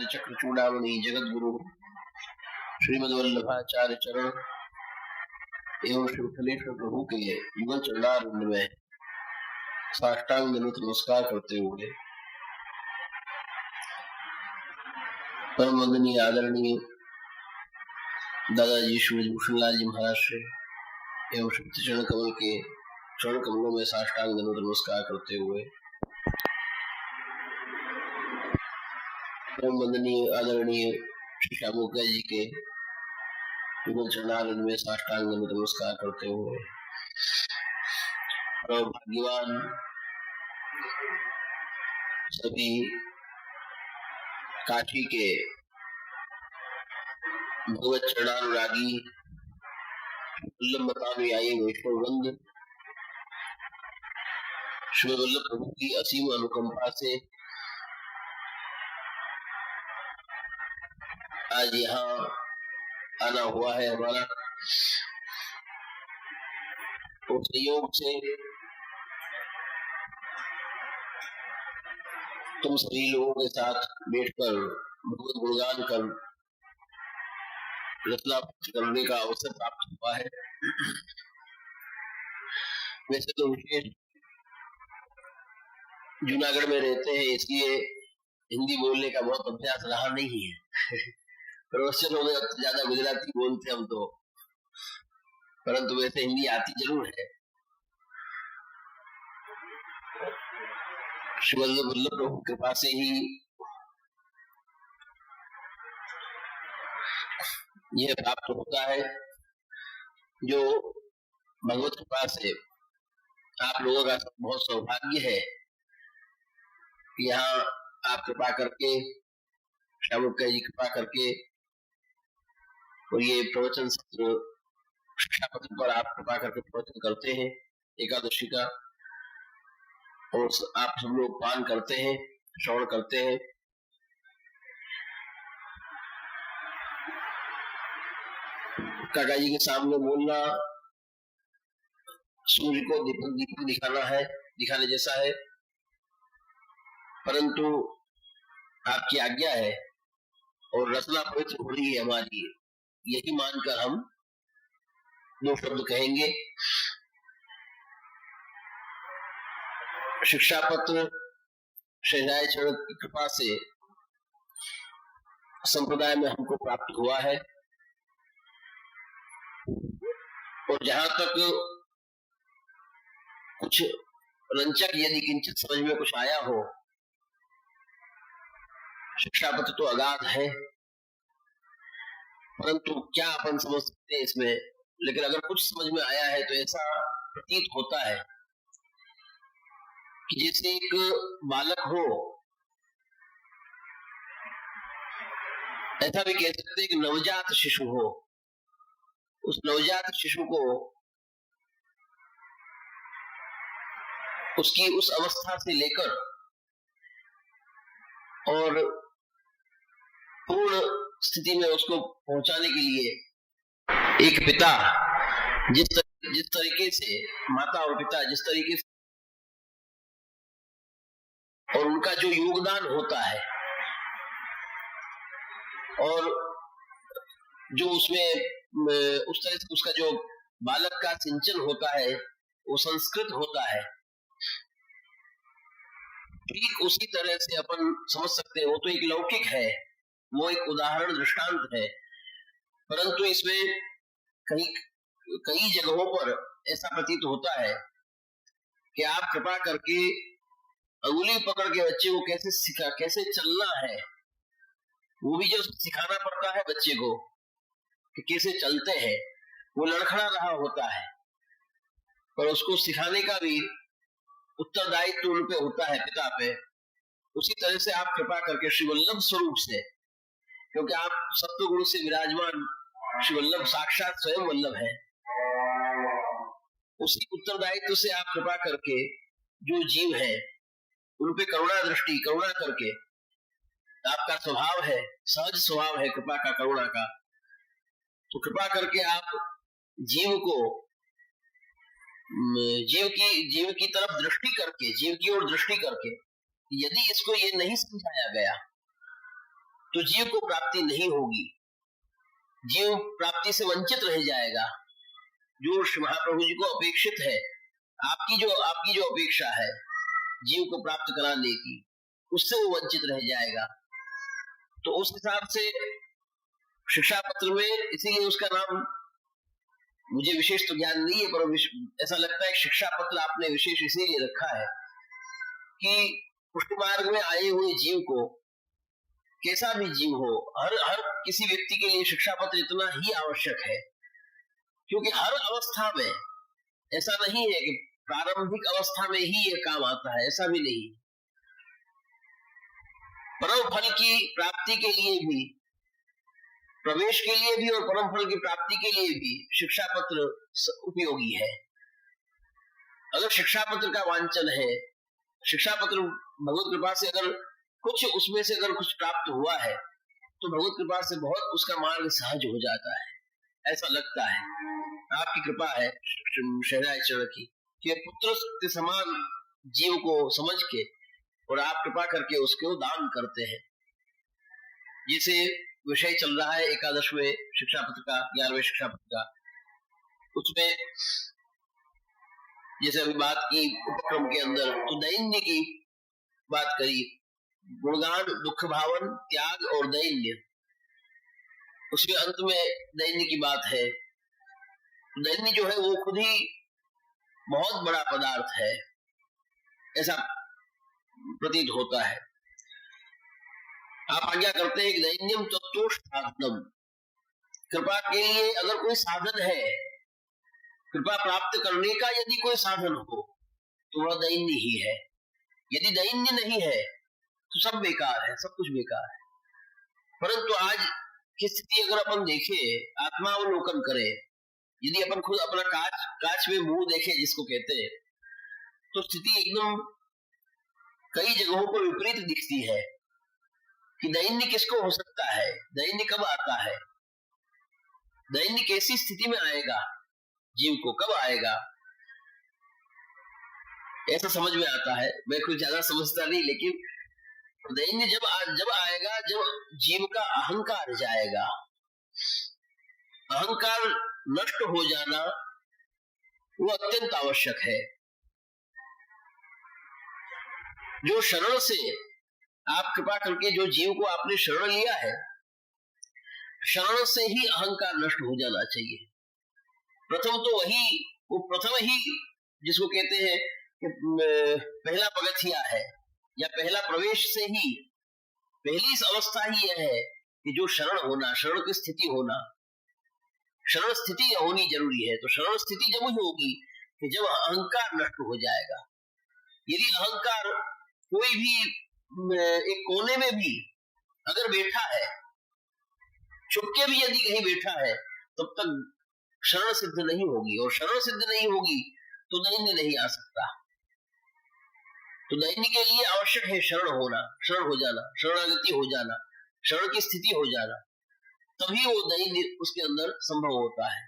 चक्र चूड़ामणि जगत गुरु श्रीमद वल्लभाचार्य चरण एवं श्री विठलेश्वर प्रभु के युगल चरणारविंद में साष्टांग दंडवत नमस्कार करते हुए परम वंदनीय आदरणीय दादाजी श्री भूषण लाल जी महाराज श्री एवं श्री चरण कमल के चरण कमलों में साष्टांग दंडवत नमस्कार करते हुए परम वंदनीय आदरणीय श्री श्यामोका जी के युगल चरणारविंद में साष्टांग दंडवत नमस्कार करते हुए भाग्यवान सभी काठी के भगवत चरणानुरागी वल्लभ मतानुयायी वैष्णव वृंद श्री वल्लभ प्रभु की असीम अनुकंपा से आज यहाँ आना हुआ है हमारा। तो संयोग से तुम सभी लोगों के साथ बैठकर भगवत गुणगान कर रचना करने का अवसर प्राप्त हुआ है। वैसे तो विशेष जूनागढ़ में रहते हैं इसलिए हिंदी बोलने का बहुत अभ्यास रहा नहीं है। प्रवचनों में ज्यादा गुजराती बोलते हम तो, परंतु वैसे हिंदी आती जरूर है। श्री वल्लभ प्रभु के पास से ही यह प्राप्त होता है जो भगवत कृपा से आप लोगों का बहुत सौभाग्य है। यहाँ आप कृपा करके श्यामोका जी कृपा करके और ये प्रवचन सत्र शिक्षा पत्र पर आप कृपा करके प्रवचन करते हैं एकादशी का, और आप सब लोग पान करते हैं, श्रवण करते हैं। काका जी के सामने बोलना सूर्य को दीपक दिखाना है, दिखाने जैसा है, परंतु आपकी आज्ञा है और रचना पवित्र हो रही है हमारी, यही मानकर हम दो शब्द कहेंगे। शिक्षा पत्र शहजाय चरण की कृपा से संप्रदाय में हमको प्राप्त हुआ है, और जहां तक कुछ रंचक यदि किंचित समझ में कुछ आया हो, शिक्षा पत्र तो अगाध है, परंतु क्या अपन समझ सकते हैं इसमें। लेकिन अगर कुछ समझ में आया है तो ऐसा प्रतीत होता है कि जैसे एक बालक हो, ऐसा भी कह सकते हैं कि नवजात शिशु हो। उस नवजात शिशु को उसकी उस अवस्था से लेकर और पूर्ण स्थिति में उसको पहुंचाने के लिए एक पिता जिस तरीके से माता और पिता जिस तरीके से और उनका जो योगदान होता है और जो उसमें उस तरह से उसका जो बालक का सिंचन होता है वो संस्कृत होता है, ठीक उसी तरह से अपन समझ सकते हैं। वो तो एक लौकिक है, वो एक उदाहरण दृष्टांत है, परंतु इसमें कई जगहों पर ऐसा प्रतीत होता है कि आप कृपा करके अंगुली पकड़ के बच्चे को कैसे चलना है, वो भी जो सिखाना पड़ता है बच्चे को कि कैसे चलते हैं। वो लड़खड़ा रहा होता है, पर उसको सिखाने का भी उत्तरदायित्व उन पे होता है, पिता पे। उसी तरह से आप कृपा करके श्री वल्लभ स्वरूप से, क्योंकि आप सत्व गुण से विराजमान श्री वल्लभ साक्षात स्वयं वल्लभ है, उसी उत्तरदायित्व से आप कृपा करके जो जीव है उन पे करुणा दृष्टि करुणा करके, आपका स्वभाव है, सहज स्वभाव है कृपा का, करुणा का, तो कृपा करके आप जीव को जीव की तरफ दृष्टि करके, जीव की ओर दृष्टि करके, यदि इसको ये नहीं समझाया गया तो जीव को प्राप्ति नहीं होगी, जीव प्राप्ति से वंचित रह जाएगा। जो महाप्रभु जी को अपेक्षित है, आपकी जो अपेक्षा है जीव को प्राप्त कराने की, उससे वो वंचित रह जाएगा। तो उस हिसाब से शिक्षा पत्र में, इसीलिए उसका नाम, मुझे विशेष तो ज्ञान नहीं है, पर ऐसा लगता है शिक्षा पत्र आपने विशेष इसीलिए रखा है कि पुष्टि मार्ग में आए हुए जीव को, कैसा भी जीव हो, हर किसी व्यक्ति के लिए शिक्षा पत्र इतना ही आवश्यक है, क्योंकि हर अवस्था में ऐसा नहीं है कि प्रारंभिक अवस्था में ही ये काम आता है, ऐसा भी नहीं। परम फल की प्राप्ति के लिए भी, प्रवेश के लिए भी और परम फल की प्राप्ति के लिए भी शिक्षा पत्र उपयोगी है। अगर शिक्षा पत्र का वांछन है, शिक्षा पत्र भगवत कृपा से अगर कुछ उसमें से अगर कुछ प्राप्त हुआ है, तो भगवत कृपा से बहुत उसका मार्ग सहज हो जाता है, ऐसा लगता है। आपकी कृपा है शहराय चरण की कि पुत्र के समान जीव को समझ के और आप कृपा करके उसको दान करते हैं। जिसे विषय चल रहा है एकादशवें शिक्षा पत्र का, 11वें शिक्षा पत्र का, उसमें जैसे अभी बात की उपक्रम के अंदर, तो दैन्य की बात करी, गुणगान, दुख भावन, त्याग और दैन्य। उसके अंत में दैन्य की बात है। दैन्य जो है वो खुद ही बहुत बड़ा पदार्थ है, ऐसा प्रतीत होता है। आप आज्ञा करते हैं कि दैन्यम तत्तोष साधनम, कृपा के लिए अगर कोई साधन है, कृपा प्राप्त करने का यदि कोई साधन हो तो वह दैन्य ही है। यदि दैन्य नहीं है तो सब बेकार है, सब कुछ बेकार है। परंतु आज की स्थिति अगर अपन देखें, आत्मावलोकन करें, यदि अपन खुद अपना कांच में मुंह देखे जिसको कहते हैं, तो स्थिति एकदम कई जगहों पर विपरीत दिखती है कि दैन्य किसको हो सकता है, दैन्य कब आता है, दैन्य कैसी स्थिति में आएगा, जीव को कब आएगा, ऐसा समझ में आता है। मैं कुछ ज्यादा समझता नहीं, लेकिन दैन्य जब आएगा जब जीव का अहंकार जाएगा। अहंकार नष्ट हो जाना वो अत्यंत आवश्यक है। जो शरण से आप कृपा करके जो जीव को आपने शरण लिया है, शरण से ही अहंकार नष्ट हो जाना चाहिए। प्रथम तो वो प्रथम ही जिसको कहते हैं कि पहला पगथिया है, या पहला प्रवेश से ही पहली इस अवस्था ही यह है कि जो शरण होना, शरण की स्थिति होना, शरण स्थिति होनी जरूरी है। तो शरण स्थिति जब ही होगी कि जब अहंकार नष्ट हो जाएगा। यदि अहंकार कोई भी एक कोने में भी अगर बैठा है, चुपके भी यदि कहीं बैठा है, तब तक शरण सिद्ध नहीं होगी, और शरण सिद्ध नहीं होगी तो दैन्य नहीं आ सकता। तो दैन्य के लिए आवश्यक है शरण होना, शरण हो जाना, शरणागति हो जाना, शरण की स्थिति हो जाना, तभी वो दैन्य उसके अंदर संभव होता है।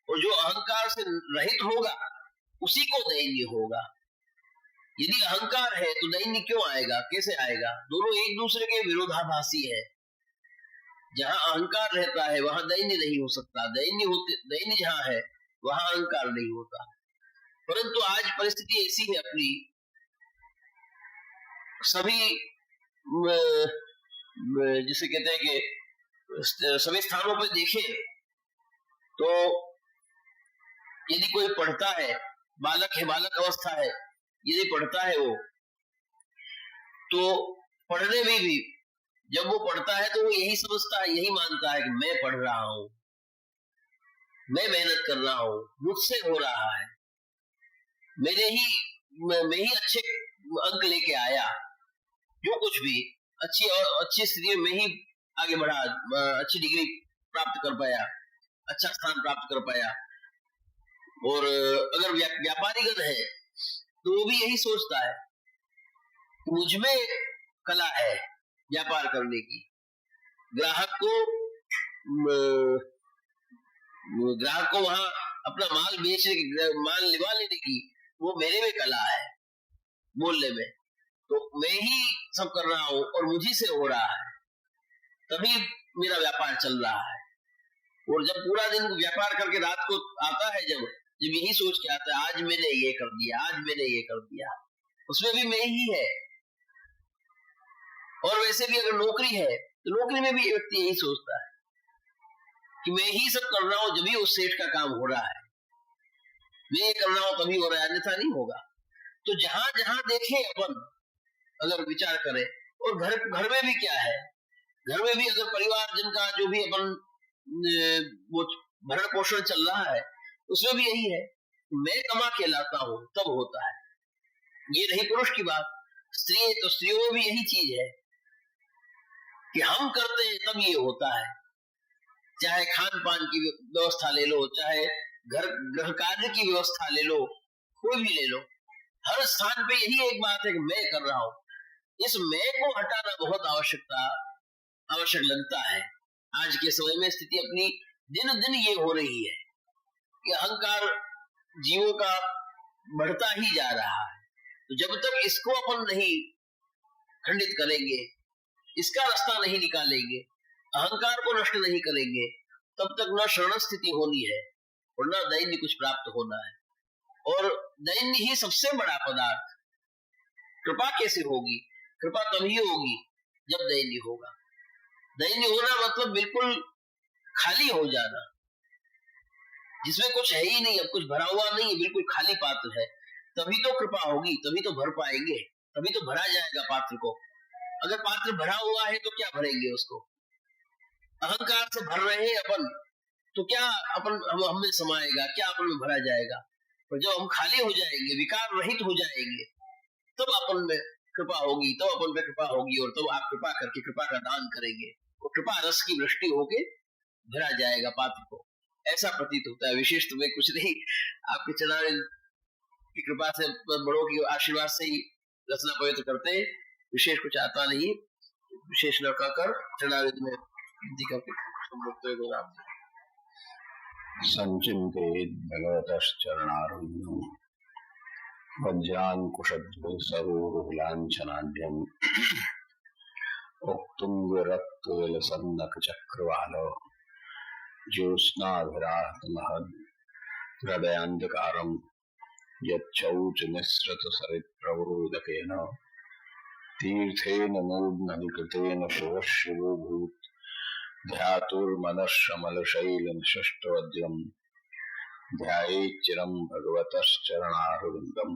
और जो अहंकार से रहित होगा उसी को दैन्य होगा। यदि अहंकार है तो दैन्य क्यों आएगा, कैसे आएगा? दोनों एक दूसरे के विरोधाभासी है। जहां अहंकार रहता है वहां दैन्य नहीं हो सकता, दैन्य जहां है वहां अहंकार नहीं होता। परंतु आज परिस्थिति ऐसी है अपनी, सभी जिसे कहते हैं कि सभी स्थानों पर देखें तो यदि कोई पढ़ता है, बालक है, बालक अवस्था है, यदि पढ़ता है वो, तो पढ़ने में भी जब वो पढ़ता है तो वो यही समझता है, यही मानता है कि मैं पढ़ रहा हूं, मैं मेहनत कर रहा हूं, मुझसे हो रहा है, मैं ही अच्छे अंक लेके आया, जो कुछ भी अच्छी स्थिति में ही आगे बढ़ा, अच्छी डिग्री प्राप्त कर पाया, अच्छा स्थान प्राप्त कर पाया। और अगर व्यापारीगण है तो वो भी यही सोचता है, मुझमें कला है व्यापार करने की, ग्राहक को वहां अपना माल बेचने की, माल लिवा लेने की, वो मेरे में कला है बोलने में, तो मैं ही सब कर रहा हूं और मुझी से हो रहा है। तभी मेरा व्यापार चल रहा है। और जब पूरा दिन व्यापार करके रात को आता है, जब यही सोच के आता है आज मैंने ये कर दिया, आज मैंने ये कर दिया, उसमें भी मैं ही है। और वैसे भी अगर नौकरी है तो नौकरी में भी व्यक्ति यही सोचता है कि मैं ही सब कर रहा हूं, जब भी उस सेठ का काम हो रहा है, मैं ये कर रहा हूं तभी हो रहा है, अन्यथा नहीं होगा। तो जहां जहां देखे अपन अगर विचार करें, और घर में भी क्या है, घर में भी अगर परिवार जिनका जो भी अपन वो भरण पोषण चल रहा है, उसमें भी यही है, मैं कमा के लाता हूं तब होता है। ये रही पुरुष की बात। स्त्री तो स्त्रियों में भी यही चीज है कि हम करते हैं तब ये होता है। चाहे खान पान की व्यवस्था ले लो, चाहे घर कार्य की व्यवस्था ले लो, कोई भी ले लो, हर स्थान पे यही एक बात है कि मैं कर रहा हूं। इस मैं को हटाना बहुत आवश्यक लगता है। आज के समय में स्थिति अपनी दिन दिन ये हो रही है कि अहंकार जीवों का बढ़ता ही जा रहा है। तो जब तक इसको अपन नहीं खंडित करेंगे, इसका रास्ता नहीं निकालेंगे, अहंकार को नष्ट नहीं करेंगे, तब तक न शरण स्थिति होनी है और न दैन्य कुछ प्राप्त होना है। और दैन्य ही सबसे बड़ा पदार्थ। कृपा कैसे होगी? कृपा तभी होगी जब दैन्य होगा। दैन्य होना मतलब बिल्कुल खाली हो जाना, जिसमें कुछ है ही नहीं, अब कुछ भरा हुआ नहीं है, बिल्कुल खाली पात्र है, तभी तो कृपा होगी, तभी तो भर पाएंगे, तभी तो भरा जाएगा पात्र को। अगर पात्र भरा हुआ है तो क्या भरेंगे उसको? अहंकार से भर रहे हैं अपन, तो क्या अपन हम में समाएगा, क्या अपन में भरा जाएगा? और जब हम खाली हो जाएंगे, विकार रहित हो जाएंगे, तब अपन में कृपा होगी, तब अपन में कृपा होगी, और तब आप कृपा करके कृपा का दान करेंगे, और कृपा रस की वृष्टि होके भरा जाएगा पात्र को। ऐसा प्रतीत होता है। विशेष तो मैं कुछ नहीं, आपके चरण की कृपा से, बड़ों की आशीर्वाद से ही रचना पवित्र करते हैं। विशेष कुछ आता नहीं, विशेष न कहकर चरणारविंद में विनती करके संचिंतेत भगवतश्चरणारविंदं वज्रांकुशध्वंसरोरुलाञ्छनाढ्यम् उत्तुङ्गरक्तविलसन्नखचक्रवाल ज्योत्स्नाभिरातमहद् हृदयान्धकारं यच्छौचनिःसृतसरित्प्रवरोदकेन तीर्थेन नूर्ध्ननिकृतेन शिवशिवोऽभूत् ध्यातुर्मनश्रमलशैलनिशिष्टवज्रम् ध्यायेच्चिरं भगवतश्चरणारविन्दम्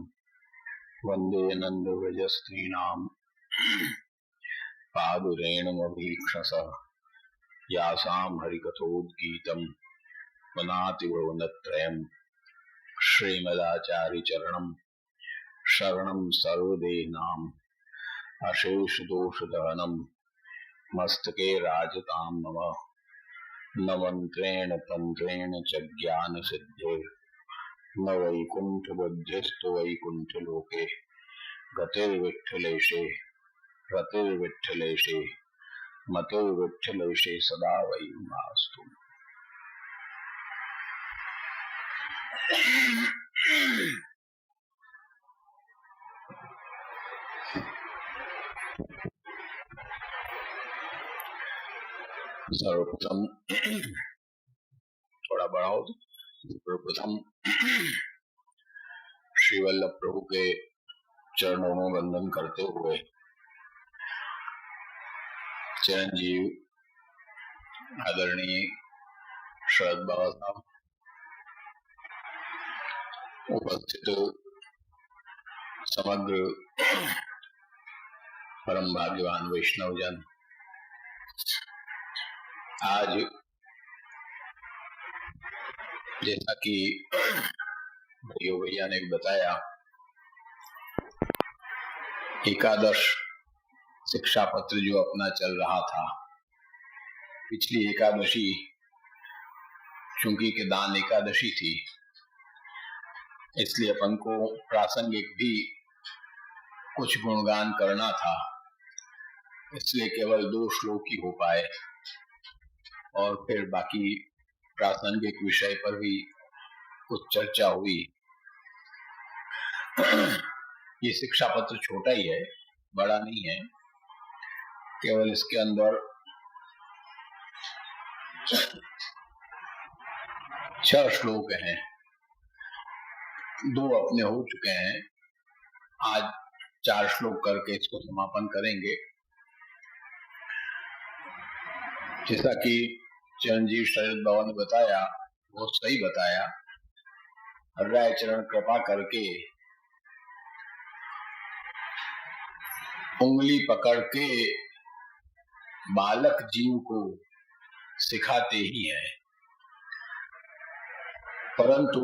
वन्दे नन्दव्रजस्त्रीणाम् पादुरेणुमभीक्षसः यासां हरिकथोद्गीतम् वनाति भुवनत्रयम् श्रीमदाचार्यचरणम् शरणं सर्वदेहिनाम् अशेषदोषदहनम् मस्तके राजतां मम न मन्त्रेण तन्त्रेण च ज्ञानसिद्धेर् न वैकुण्ठबुद्धिस्तु वैकुण्ठलोके गतिर्विठ्ठलेशे रतिर्विठ्ठलेशे मतिर्विठ्ठलेशे सदा वै मास्तु। सर्वप्रथम थोड़ा बढ़ाओ तो सर्वप्रथम श्री वल्लभ प्रभु के चरणों में वंदन करते हुए चिरंजीव आदरणीय शरद बाबा साहब, उपस्थित समग्र परम भाग्यवान वैष्णव जन, आज जैसा कि भैया ने बताया, एकादश शिक्षा पत्र जो अपना चल रहा था, पिछली एकादशी चूंकि के दान एकादशी थी, इसलिए अपन को प्रासंगिक भी कुछ गुणगान करना था, इसलिए केवल 2 श्लोक ही हो पाए और फिर बाकी प्रासंगिक विषय पर भी कुछ चर्चा हुई। ये शिक्षा पत्र छोटा ही है, बड़ा नहीं है, केवल इसके अंदर 6 श्लोक हैं, 2 अपने हो चुके हैं। आज 4 श्लोक करके इसको समापन करेंगे। जैसा कि चिरंजीव शरद बाबा ने बताया, बहुत सही बताया। हर्राय चरण कृपा करके उंगली पकड़ के बालक जीव को सिखाते ही हैं, परंतु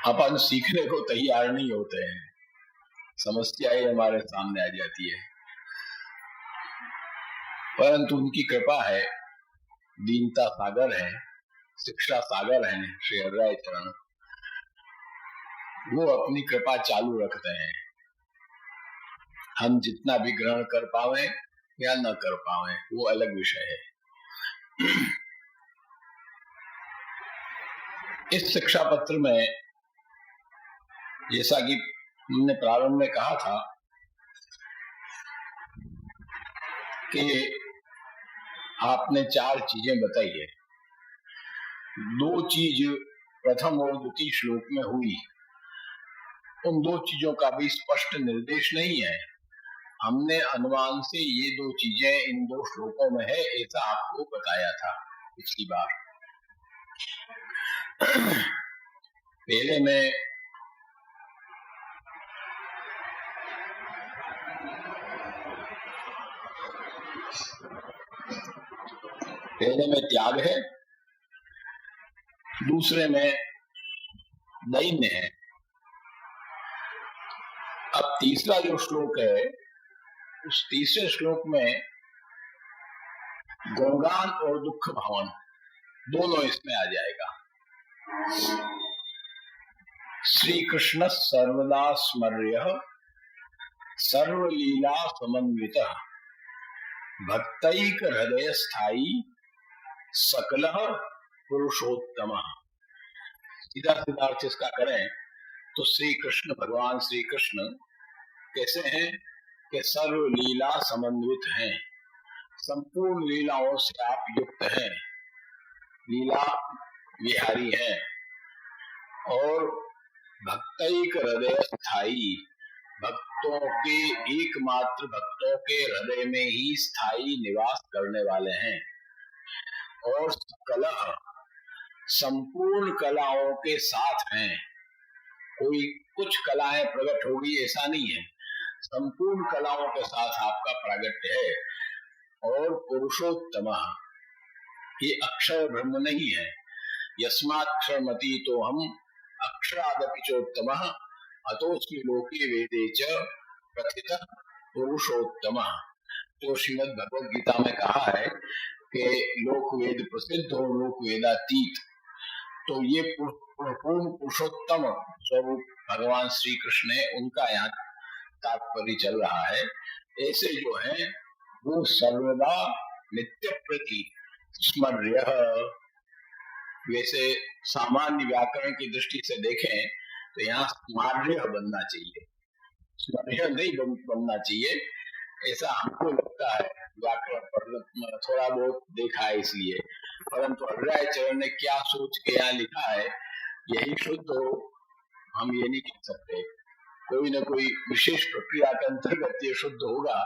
अपन सीखने को तैयार नहीं होते हैं। समस्या ही हमारे सामने आ जाती है, परंतु उनकी कृपा है, दीनता सागर है, शिक्षा सागर है श्री हर्राय चरण। वो अपनी कृपा चालू रखते हैं। हम जितना भी ग्रहण कर पावे या न कर पावे वो अलग विषय है। इस शिक्षा पत्र में जैसा कि हमने प्रारंभ में कहा था कि आपने 4 चीजें बताई है। 2 चीज प्रथम और द्वितीय श्लोक में हुई, उन 2 चीजों का भी स्पष्ट निर्देश नहीं है। हमने अनुमान से ये 2 चीजें इन 2 श्लोकों में है, ऐसा आपको बताया था पिछली बार। पहले में त्याग है, दूसरे में दैन्य है। अब तीसरा जो श्लोक है, उस तीसरे श्लोक में गुणगान और दुख भावन दोनों इसमें आ जाएगा। श्री कृष्ण सर्वदा स्मर्य सर्वलीला समन्वित भक्तैक हृदय स्थायी सकल पुरुषोत्तम। सीधा सीधा अर्थ इसका करें तो श्री कृष्ण, भगवान श्री कृष्ण कैसे हैं कि सर्व लीला समन्वित हैं, संपूर्ण लीलाओं से आप युक्त हैं, लीला विहारी हैं, और भक्तैक हृदय स्थायी, भक्तों के एकमात्र भक्तों के हृदय में ही स्थायी निवास करने वाले हैं, और कला संपूर्ण कलाओं के साथ हैं। कोई कुछ कलाएं प्रकट होगी ऐसा नहीं है, संपूर्ण कलाओं के साथ आपका प्रागट्य है। और पुरुषोत्तम, ये अक्षर ब्रह्म नहीं है। यस्माक्षरमती तो हम अक्षरादपि चोत्तम अतोस्मि लोके वेदे च प्रथित पुरुषोत्तम। तो श्रीमद् भगवद गीता में कहा है कि लोक वेद प्रसिद्ध हो, लोक वेदातीत। तो ये पूर्ण पुरुषोत्तम स्वरूप भगवान श्री कृष्ण है, उनका यहाँ तात्पर्य चल रहा है। ऐसे जो है वो सर्वदा नित्य प्रति स्मर्य, वैसे सामान्य व्याकरण की दृष्टि से देखें तो यहाँ स्मर्य बनना चाहिए, स्मर्य नहीं बनना चाहिए, ऐसा हमको लगता है। व्याकरण पर थोड़ा बहुत देखा है इसलिए, परंतु हर्राय चरण ने क्या सोच के यहाँ लिखा है यही शुद्ध हो, हम ये नहीं कह सकते। कोई न कोई विशेष प्रक्रिया के अंतर्गत ये शुद्ध होगा,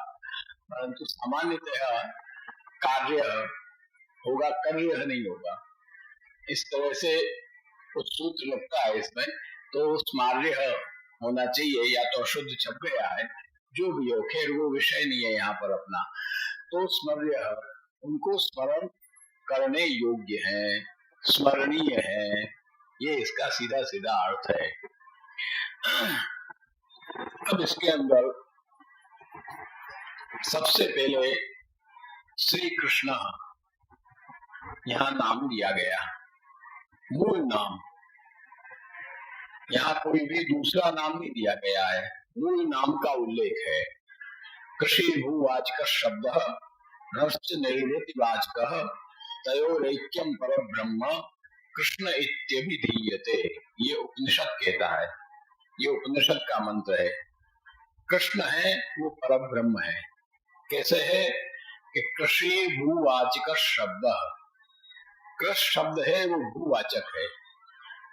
परंतु सामान्यतः कार्य होगा, कार्य नहीं होगा। इस तरह से कुछ सूत्र लगता है इसमें, तो स्मार्य होना चाहिए, या तो अशुद्ध छप गया है, जो भी हो, खैर वो विषय नहीं है यहाँ पर अपना। तो स्मर्य, उनको स्मरण करने योग्य है, स्मरणीय है, ये इसका सीधा सीधा अर्थ है। अब इसके अंदर सबसे पहले श्री कृष्ण यहाँ नाम दिया गया, मूल नाम। यहाँ कोई भी दूसरा नाम नहीं दिया गया है, मूल नाम का उल्लेख है। कृषि भूवाचक शब्द नश्च निर्वृतिवाचक तयोरैक्यम परब्रह्म कृष्ण इत्यभिधीयते, ये उपनिषद कहता है, ये उपनिषद का मंत्र है। कृष्ण है वो परब्रह्म है। कैसे है कि कृषि भूवाचक शब्द, कृष शब्द है वो भूवाचक है,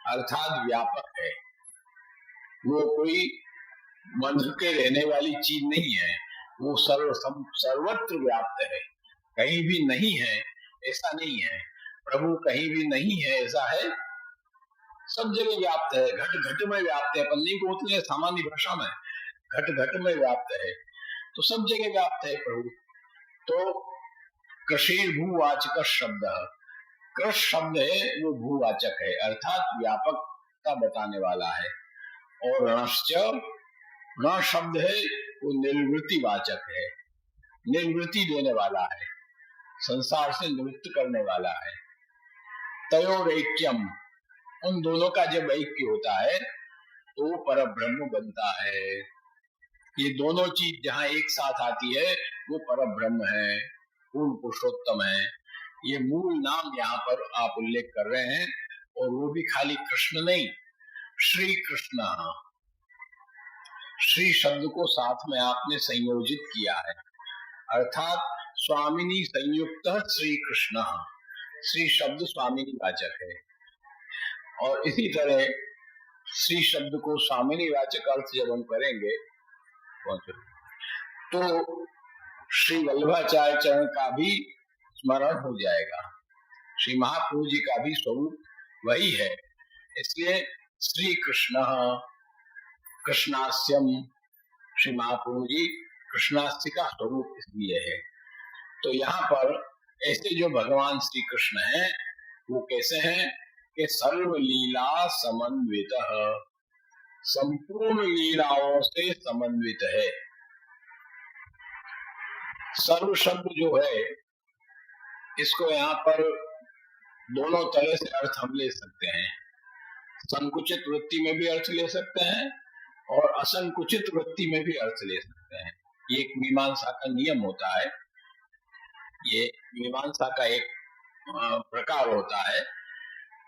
अर्थात व्यापक है। वो कोई मन के रहने वाली चीज नहीं है, वो सर्वत्र व्याप्त है, कहीं भी नहीं है ऐसा नहीं है। प्रभु कहीं भी नहीं है ऐसा है, सब जगह व्याप्त है, घट घट में व्याप्त है। पन्नी को होती है सामान्य भाषा में, घट घट में व्याप्त है, तो सब जगह व्याप्त है प्रभु। तो कृषि भूवाचक शब्द, कृष शब्द है वो भूवाचक है, अर्थात व्यापकता बताने वाला है। और णश्च, ण शब्द है वो निर्वृत्ति वाचक है, निर्वृत्ति देने वाला है, संसार से निवृत्त करने वाला है। तयोरेक्यम, उन दोनों का जब ऐक्य होता है तो पर ब्रह्म बनता है। ये दोनों चीज जहां एक साथ आती है वो पर ब्रह्म है, पूर्ण पुरुषोत्तम है। ये मूल नाम यहाँ पर आप उल्लेख कर रहे हैं, और वो भी खाली कृष्ण नहीं, श्री कृष्ण। श्री शब्द को साथ में आपने संयोजित किया है, अर्थात स्वामिनी संयुक्त श्री कृष्ण। श्री शब्द स्वामिनी वाचक है, और इसी तरह श्री शब्द को स्वामिनी वाचक अर्थ जब हम करेंगे तो श्री वल्लभाचार्य चरण का भी स्मरण हो जाएगा। श्री महाप्रभु जी का भी स्वरूप वही है, इसलिए श्री कृष्ण कृष्णास्यम, श्री महाप्रभु जी कृष्णास्य का स्वरूप इसलिए है। तो यहाँ पर ऐसे जो भगवान श्री कृष्ण हैं वो कैसे हैं कि सर्व लीला समन्वित, संपूर्ण लीलाओं से समन्वित है। सर्व शब्द जो है इसको यहाँ पर दोनों तरह से अर्थ हम ले सकते हैं। संकुचित वृत्ति में भी अर्थ ले सकते हैं और असंकुचित वृत्ति में भी अर्थ ले सकते हैं। ये एक मीमांसा का नियम होता है, ये मीमांसा का एक प्रकार होता है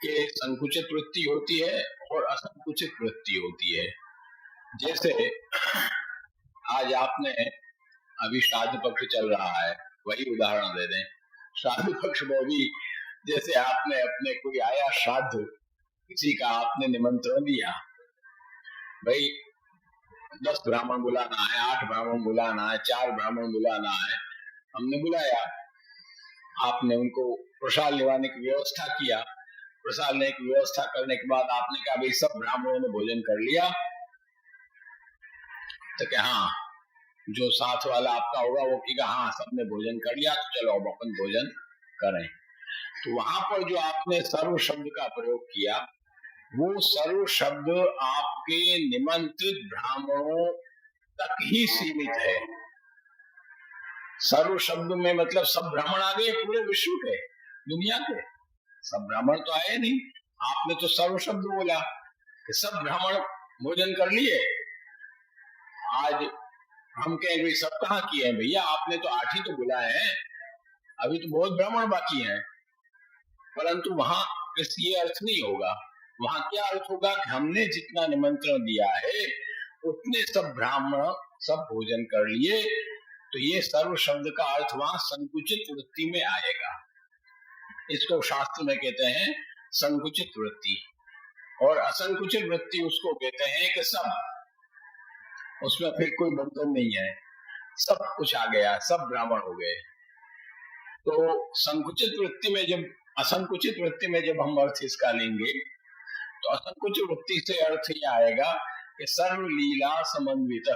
कि संकुचित वृत्ति होती है और असंकुचित वृत्ति होती है। जैसे आज आपने अभी श्राद्ध पक्ष चल रहा है, वही उदाहरण दे दें। श्राद्ध पक्ष में भी जैसे आपने अपने कोई आया श्राद्ध, किसी का आपने निमंत्रण दिया, भाई 10 ब्राह्मण बुलाना है, 8 ब्राह्मण बुलाना है, 4 ब्राह्मण बुलाना है, हमने बुलाया, आपने उनको प्रसाद लेवाने की व्यवस्था किया। प्रसाद लेने की व्यवस्था करने के बाद आपने कहा भाई सब ब्राह्मणों ने भोजन कर लिया, तो क्या हाँ, जो साथ वाला आपका होगा वो कहेगा हाँ सबने भोजन कर लिया, तो चलो अब अपन भोजन करें। तो वहां पर जो आपने सर्व शब्द का प्रयोग किया, वो सर्व शब्द आपके निमंत्रित ब्राह्मणों तक ही सीमित है। सर्व शब्द में मतलब सब ब्राह्मण आ गए पूरे विश्व के, दुनिया के सब ब्राह्मण तो आए नहीं। आपने तो सर्व शब्द बोला कि सब ब्राह्मण भोजन कर लिए। आज हम कहें भाई सब कहाँ किए हैं भैया, आपने तो 8 ही तो बुलाए हैं, अभी तो बहुत ब्राह्मण बाकी हैं। परंतु वहां ये अर्थ नहीं होगा। वहां क्या अर्थ होगा कि हमने जितना निमंत्रण दिया है उतने सब ब्राह्मण सब भोजन कर लिए। तो ये सर्व शब्द का अर्थ वहां संकुचित वृत्ति में आएगा। इसको शास्त्र में कहते हैं संकुचित वृत्ति, और असंकुचित वृत्ति उसको कहते हैं कि सब, उसमें फिर कोई बंधन नहीं है, सब कुछ आ गया, सब ब्राह्मण हो गए। तो संकुचित वृत्ति में जब, असंकुचित वृत्ति में जब हम अर्थ इसका लेंगे तो असंकुचित वृत्ति से अर्थ यह आएगा कि सर्व लीला समन्वित,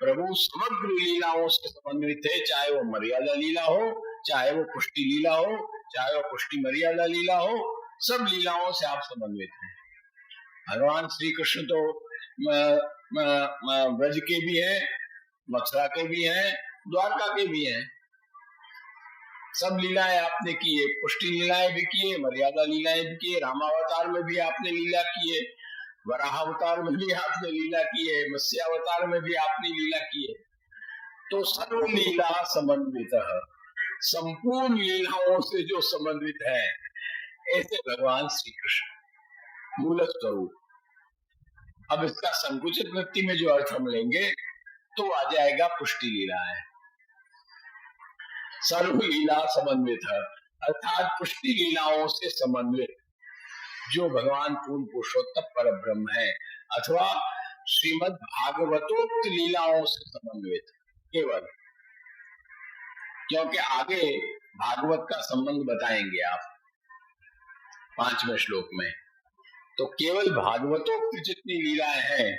प्रभु समग्र लीलाओं से समन्वित है, चाहे वो मर्यादा लीला हो, चाहे वो पुष्टि लीला हो, चाहे वो पुष्टि मर्यादा लीला हो, सब लीलाओं से आप समन्वित हैं। भगवान श्री कृष्ण तो ब्रज के भी हैं, मथुरा के भी हैं, द्वारका के भी हैं। सब लीलाएं आपने की है, पुष्टि लीलाएं भी की है, मर्यादा लीलाएं भी की है, रामावतार में भी आपने लीला की है, वराहावतार में भी आपने लीला की है, मत्स्यावतार में भी आपने लीला की है। तो सर्व लीला समन्वित, संपूर्ण लीलाओं से जो समन्वित है, ऐसे भगवान श्री कृष्ण मूल स्वरूप। अब इसका संकुचित वृत्ति में जो अर्थ हम लेंगे तो आ जाएगा पुष्टि लीलाएं। सर्व लीला समन्वित है, अर्थात पुष्टि लीलाओं से समन्वित जो भगवान पूर्ण पुरुषोत्तम पर ब्रह्म है, अथवा श्रीमद् भागवतोक्त लीलाओं से समन्वित केवल, क्योंकि आगे भागवत का संबंध बताएंगे आप 5वें श्लोक में। तो केवल भागवतोक्त जितनी लीलाएं हैं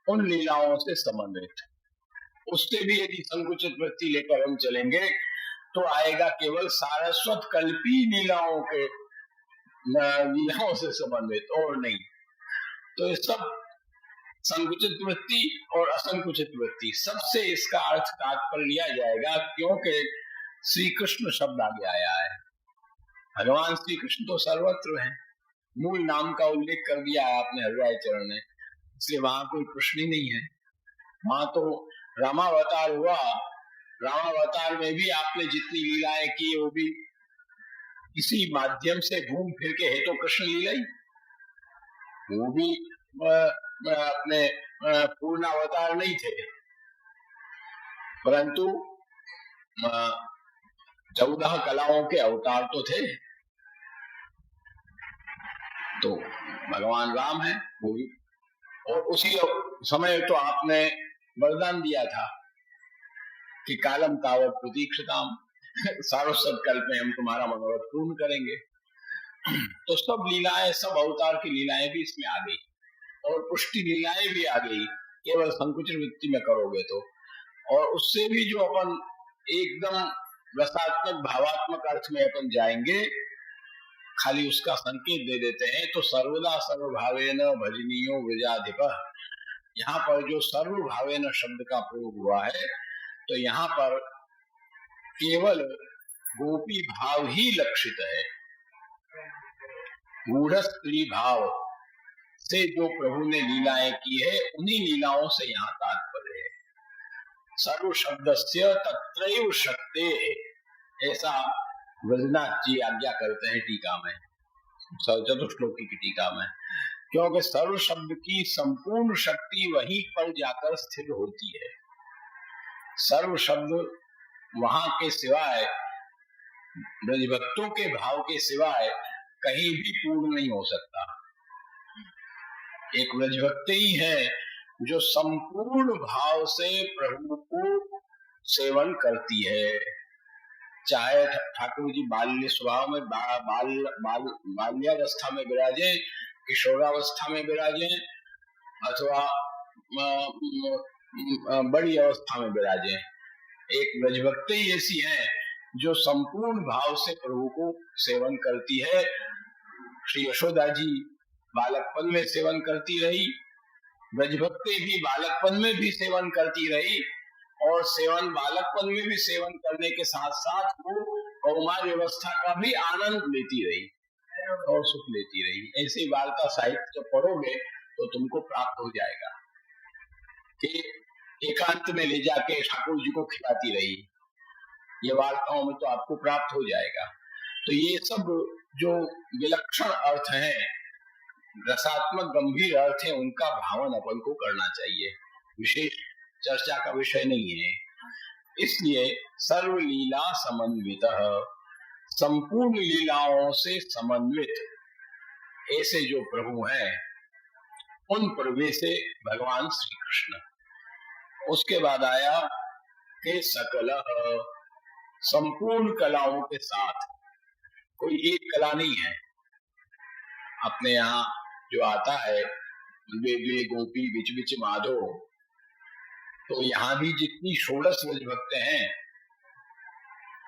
उन लीलाओं से समन्वित, उससे भी यदि संकुचित वृत्ति लेकर हम चलेंगे तो आएगा केवल सारस्वत कल्पी लीलाओं से समन्वित और नहीं। तो ये सब संकुचित वृत्ति और असंकुचित वृत्ति सबसे इसका अर्थ तात्पर्य लिया जाएगा, क्योंकि श्री कृष्ण शब्द आगे आया है। भगवान श्री कृष्ण तो सर्वत्र हैं, मूल नाम का उल्लेख कर दिया है आपने हृदय चरण ने, इसलिए वहां कोई प्रश्न ही नहीं है। वहां तो रामावतार हुआ, रामावतार में भी आपने जितनी लीलाएं की वो भी इसी माध्यम से घूम फिर के है तो कृष्ण लीला ही, वो भी अपने पूर्णावतार नहीं थे, परंतु 14 कलाओं के अवतार तो थे। तो भगवान राम है वो भी, और उसी समय तो आपने वरदान दिया था कि कालम तावत प्रतीक्षिताम, सारोसत कल्प में हम तुम्हारा मनोरथ पूर्ण करेंगे। तो सब लीलाएं, सब अवतार की लीलाएं भी इसमें आ गई और पुष्टि लीलाएं भी आ गई, केवल संकुचित वृत्ति में करोगे तो। और उससे भी जो अपन एकदम रसात्मक भावात्मक अर्थ में अपन जाएंगे, खाली उसका संकेत दे देते हैं। तो सर्वदा सर्वभावेन भजनीयो विजाधिपः, यहाँ पर जो सर्वभावेन शब्द का प्रयोग हुआ है, तो यहाँ पर केवल गोपी भाव ही लक्षित है। गूढ़ स्त्री भाव से जो प्रभु ने लीलाएं की है, उन्हीं लीलाओं से यहाँ तात्पर्य है। सर्व शब्दस्य तत्रैव शक्ते, ऐसा ब्रजनाथ जी आज्ञा करते हैं टीका में, चतुश्लोकी की टीका में, क्योंकि सर्व शब्द की संपूर्ण शक्ति वहीं पर जाकर स्थिर होती है। सर्व शब्द वहां के सिवाय, ब्रजभक्तों के भाव के सिवाय कहीं भी पूर्ण नहीं हो सकता। एक ब्रजभक्त ही है जो संपूर्ण भाव से प्रभु को सेवन करती है, चाहे ठाकुर जी बाल्य स्वभाव में बाल्यावस्था में विराजे, किशोरावस्था में विराजे, अथवा बड़ी अवस्था में विराजे। एक ब्रजभक्ति ऐसी है जो संपूर्ण भाव से प्रभु को सेवन करती है। श्री यशोदा जी बालकपन में सेवन करती रही, ब्रजभक्ति भी बालकपन में भी सेवन करती रही, और सेवन बालकपन में भी सेवन करने के साथ साथ वो कौमार अवस्था का भी आनंद लेती रही और सुख लेती रही। ऐसी वार्ता साहित्य जब पढ़ोगे तो तुमको प्राप्त हो जाएगा कि एकांत में ले जाके ठाकुर जी को खिलाती रही, ये वार्ताओं में तो आपको प्राप्त हो जाएगा। तो ये सब जो विलक्षण अर्थ हैं, रसात्मक गंभीर अर्थ है, उनका भावन अपन को करना चाहिए, विशेष चर्चा का विषय नहीं है। इसलिए सर्व लीला समन्वित, संपूर्ण लीलाओं से समन्वित ऐसे जो प्रभु हैं, उन प्रभु से भगवान श्री कृष्ण। उसके बाद आया कि सकल, संपूर्ण कलाओं के साथ, कोई एक कला नहीं है। अपने यहाँ जो आता है वे गोपी बिच बिच माधो, तो यहाँ भी जितनी षोडश ब्रजभक्त हैं,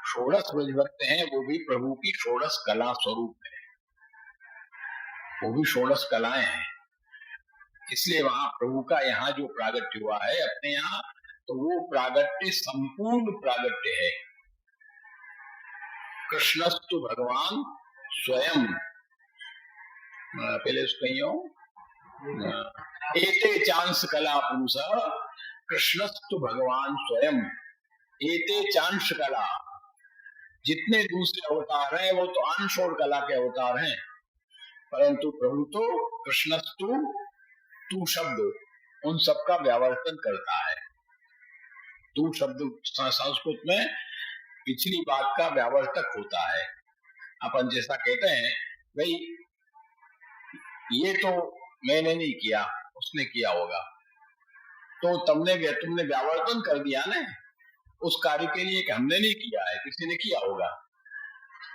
षोडश ब्रजभक्त हैं, वो भी प्रभु की षोडश कला स्वरूप है, वो भी षोडश कलाएं हैं। इसलिए वहां प्रभु का यहाँ जो प्रागट्य हुआ है अपने यहाँ, तो वो प्रागट्य संपूर्ण प्रागट्य है। कृष्णस्तु भगवान स्वयं, पहले कहियो एते चांस कला पुरुष, कृष्णस्तु भगवान स्वयं एते चांस कला। जितने दूसरे अवतार हैं वो तो अंश और कला के अवतार हैं, परंतु प्रभु तो कृष्णस्तु, तू शब्द उन सबका व्यावर्तन करता है। तू शब्द संस्कृत में पिछली बात का व्यावर्तक होता है। अपन जैसा कहते हैं भाई ये तो मैंने नहीं किया, उसने किया होगा, तो तुमने व्यावर्तन कर दिया ना उस कार्य के लिए कि हमने नहीं किया है, किसी ने किया होगा।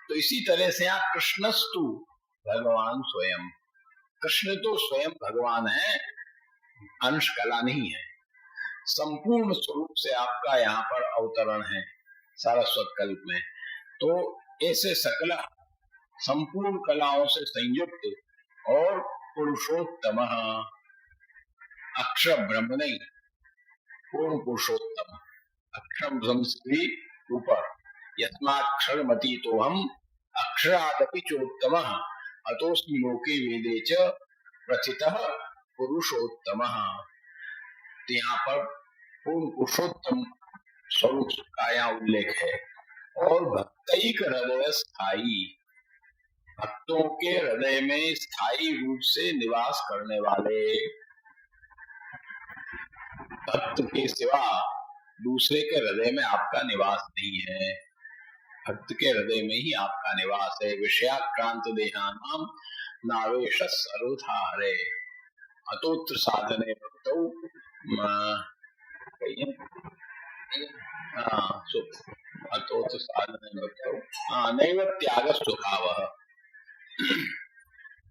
तो इसी तरह से आप कृष्णस्तु भगवान स्वयं, कृष्ण तो स्वयं भगवान है, अंश कला नहीं है। संपूर्ण स्वरूप से आपका यहाँ पर अवतरण है सारस्वत कल्प में। तो ऐसे सकल संपूर्ण कलाओं से संयुक्त और पुरुषोत्तम, अक्षर ब्रह्म नहीं, पूर्ण पुरुषोत्तम, अक्षर ब्रह्म से ऊपर, यस्माक्षरमती तो हम अक्षरादपि चोत्तम अतोस्मि लोके वेदे च प्रथितः पुरुषोत्तम। यहाँ पर पूर्ण पुरुषोत्तम स्वरूप का यहाँ उल्लेख है। और भक्तैक हृदय स्थायी, भक्तों के हृदय में स्थायी रूप से निवास करने वाले, भक्त के सिवा दूसरे के हृदय में आपका निवास नहीं है, भक्त के हृदय में ही आपका निवास है। विषयाक्रांत देहानाम नावेश सर्वथा हरे अतोत्र साधने भक्तौ अतोत्र साधने भक्तौ नैव त्याग स्वभावः,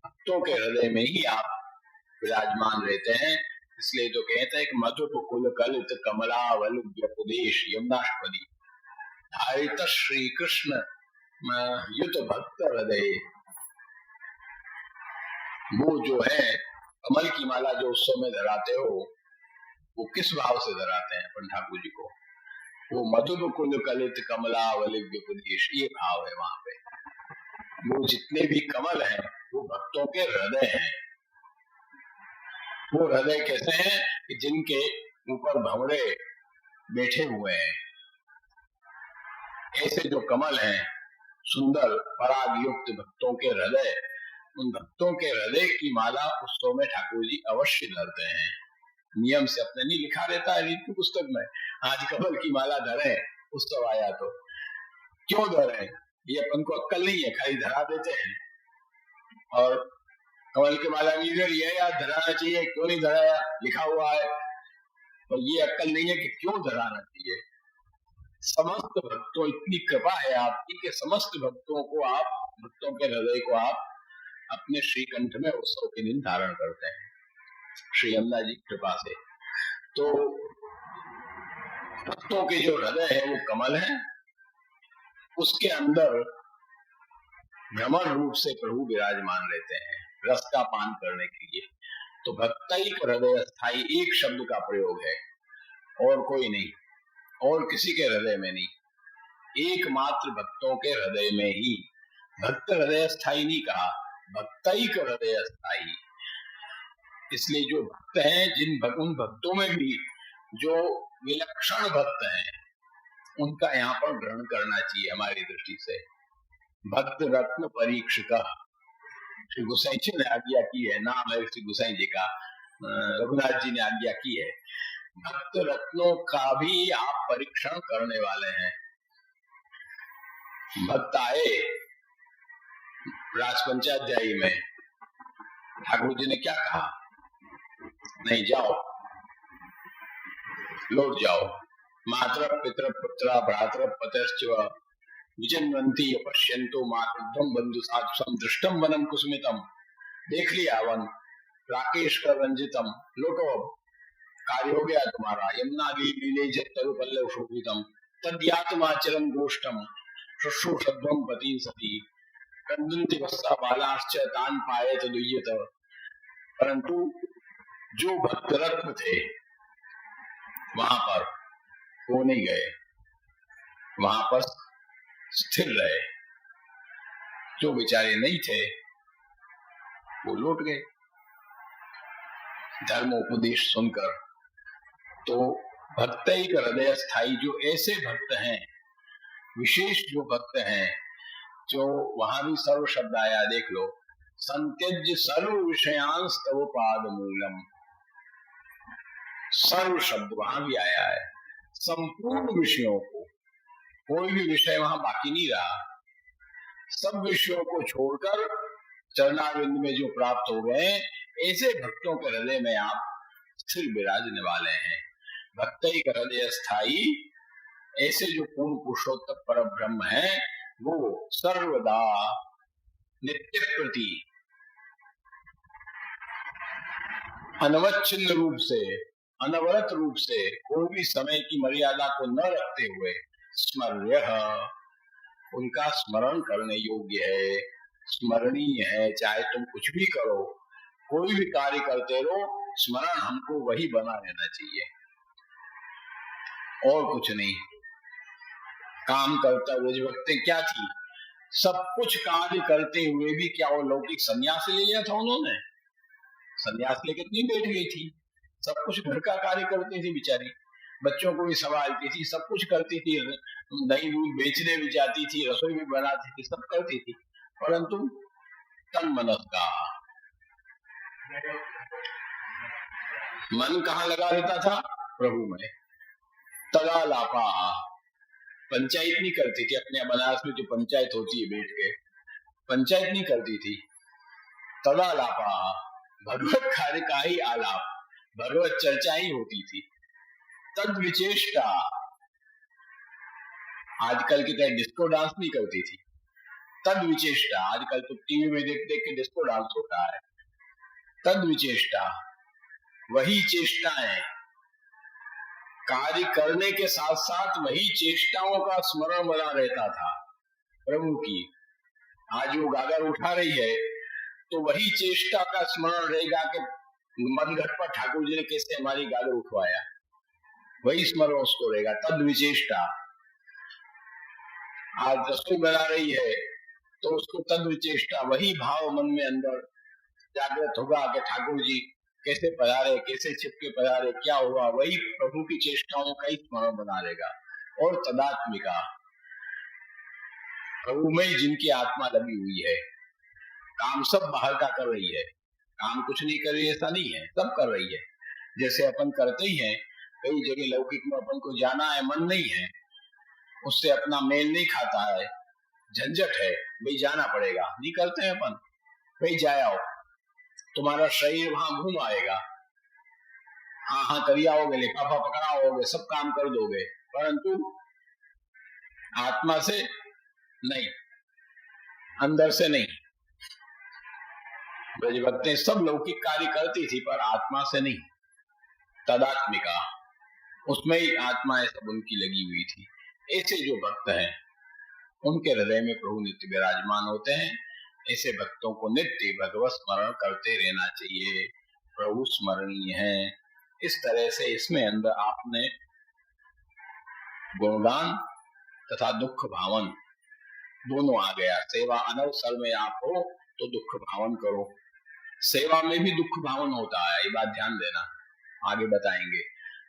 भक्तों के हृदय में ही आप विराजमान रहते हैं। इसलिए तो कहते हैं कि मधुप कुल कलित कमलावल व्यपदेश यमुनाष्टपदी धारित श्री कृष्ण युत भक्त हृदय। वो जो है कमल की माला जो उत्सव में धराते हो, वो किस भाव से धराते हैं अपन ठाकुर जी को? वो मधुप कुल कलित कमलावल व्यपदेश, ये भाव है वहां पे। वो जितने भी कमल हैं वो भक्तों के हृदय हैं। वो हृदय कैसे हैं कि जिनके ऊपर भंवरे बैठे हुए हैं, ऐसे जो कमल हैं सुंदर पराग युक्त भक्तों के हृदय, उन भक्तों के हृदय की माला उत्सव में ठाकुर जी अवश्य धरते हैं। नियम से अपने नहीं लिखा रहता है रीति पुस्तक में, आज कमल की माला धरे उत्सव आया तो। क्यों धरे? ये अपन को अक्कल नहीं है, खाली धरा देते हैं। और कमल की माला नीडर ये यार धराना चाहिए, क्यों नहीं धराया, लिखा हुआ है, और ये अक्कल नहीं है कि क्यों धराना चाहिए। समस्त भक्तों, इतनी कृपा है आपकी कि समस्त भक्तों को आप, भक्तों के हृदय को आप अपने श्रीकंठ में उत्सव के दिन धारण करते हैं श्री यमुना जी की कृपा से। तो भक्तों के जो हृदय है वो कमल है, उसके अंदर भ्रमर रूप से प्रभु विराजमान रहते हैं रस का पान करने के लिए। तो भक्तैक हृदय स्थायी, एक शब्द का प्रयोग है, और कोई नहीं, और किसी के हृदय में नहीं, एकमात्र भक्तों के हृदय में ही। भक्त हृदय स्थायी नहीं कहा, भक्तैक हृदय स्थायी। इसलिए जो भक्त हैं, उन भक्तों में भी जो विलक्षण भक्त हैं उनका यहाँ पर ग्रहण करना चाहिए हमारी दृष्टि से। भक्त रत्न परीक्षक श्री गोसाई जी ने आज्ञा की है, नाम है श्री गोसाई जी का, रघुनाथ जी ने आज्ञा की है। भक्त रत्नों का भी आप परीक्षण करने वाले हैं। भक्त आए राजपंचाध्यायी में, ठाकुर जी ने क्या कहा? नहीं, जाओ, लौट जाओ। मातर पितर पुत्र भ्रातर पतश्च विजन्वंती पश्यंतो मातृध्वम बंधु साक्षम दृष्टम वनम कुसुमितम। देख लिया वन राकेश का रंजितम, लौटो, कार्य हो गया तुम्हारा। यमुना लीले जत्तरु पल्लव शोभितम तद्यातमाचरम गोष्ठम शुश्रूषध्वम पतिं सती कंदन्ति वस्ता बालाश्च तान पायत दुय्यत। परंतु जो भक्त रत्न थे वहां पर वो नहीं गए, वहां पर स्थिर रहे। जो बेचारे नहीं थे वो लौट गए धर्म उपदेश सुनकर। तो भक्तैक हृदय स्थायी, जो ऐसे भक्त हैं, विशेष जो भक्त हैं, जो वहां भी सर्व शब्द आया, देख लो, संत्यज्य सर्व विषयांस तव पाद मूलम, सर्व शब्द वहां भी आया है। संपूर्ण विषयों को, कोई भी विषय वहां बाकी नहीं रहा। सब विषयों को छोड़कर चरणारविंद में जो प्राप्त हो गए, ऐसे भक्तों के हृदय में आप स्थिर विराजने वाले हैं। भक्त ही हृदय स्थायी, ऐसे जो पूर्ण पुरुषोत्तम पर ब्रह्म है, वो सर्वदा नित्य प्रति अनवच्छिन्न रूप से, अनवरत रूप से, कोई भी समय की मर्यादा को न रखते हुए स्मर्य, उनका स्मरण करने योग्य है, स्मरणीय है। चाहे तुम कुछ भी करो, कोई भी कार्य करते रहो, स्मरण हमको वही बना रहना चाहिए और कुछ नहीं। काम करता हुए वक्त क्या थी, सब कुछ कार्य करते हुए भी क्या वो लौकिक संन्यास ले लिया था उन्होंने? संन्यास लेकर नहीं बैठ गई थी, सब कुछ घर का कार्य करती थी बेचारी, बच्चों को भी संभालती थी, सब कुछ करती थी, दही दूध बेचने भी जाती थी, रसोई भी बनाती थी, सब करती थी, परंतु तन मनस का मन कहाँ लगा रहता था? प्रभु में। तदा लापा, पंचायत नहीं करती थी। अपने बनारस में जो पंचायत होती है बैठ के, पंचायत नहीं करती थी। तदा लापा, भगवत कार्य का ही आलाप, भगवत चर्चा ही होती थी। तद विचेष्टा, आजकल की तरह डिस्को डांस नहीं करती थी। तद विचेष्टा, आजकल तो टीवी में देख देख के डिस्को डांस होता है। तद विचेष्टा, वही चेष्टाएं, कार्य करने के साथ साथ वही चेष्टाओं का स्मरण बना रहता था प्रभु की। आज वो गागर उठा रही है तो वही चेष्टा का स्मरण रहेगा कि मदघट पर ठाकुर जी ने कैसे हमारी गागर उठवाया, वही स्मरण उसको रहेगा। तद विचेष्टा, आज रसोई बना रही है तो उसको तद विचेष्टा, वही भाव मन में अंदर जागृत होगा कि ठाकुर जी कैसे पधारे, कैसे छिपके पधारे, क्या हुआ, वही प्रभु की चेष्टाओं का ही स्मरण बना रहेगा। और तदात्मिका, प्रभु में जिनकी आत्मा लगी हुई है, काम सब बाहर का कर रही है, काम कुछ नहीं कर रही ऐसा नहीं है, सब कर रही है। जैसे अपन करते ही हैं, कई जगह लौकिक में अपन को जाना है, मन नहीं है, उससे अपना मेल नहीं खाता है, झंझट है, भाई जाना पड़ेगा, नहीं करते हैं अपन, भाई जाओ, तुम्हारा शरीर वहां घूम आएगा, हाँ हाँ करी आओगे, लिफाफा पकड़ाओगे, सब काम कर दोगे, परंतु आत्मा से नहीं, अंदर से नहीं। ब्रजभक्तें सब लौकिक कार्य करती थी पर आत्मा से नहीं। तदात्मिका, उसमें ही आत्माएं सब उनकी लगी हुई थी। ऐसे जो भक्त हैं उनके हृदय में प्रभु नित्य विराजमान होते हैं। ऐसे भक्तों को नित्य भगवत स्मरण करते रहना चाहिए, प्रभु स्मरणीय है। इस तरह से इसमें अंदर आपने गुणगान तथा दुख भावन दोनों आ गया। सेवा अनवसर में आप हो तो दुख भावन करो, सेवा में भी दुख भावन होता है, ये बात ध्यान देना, आगे बताएंगे।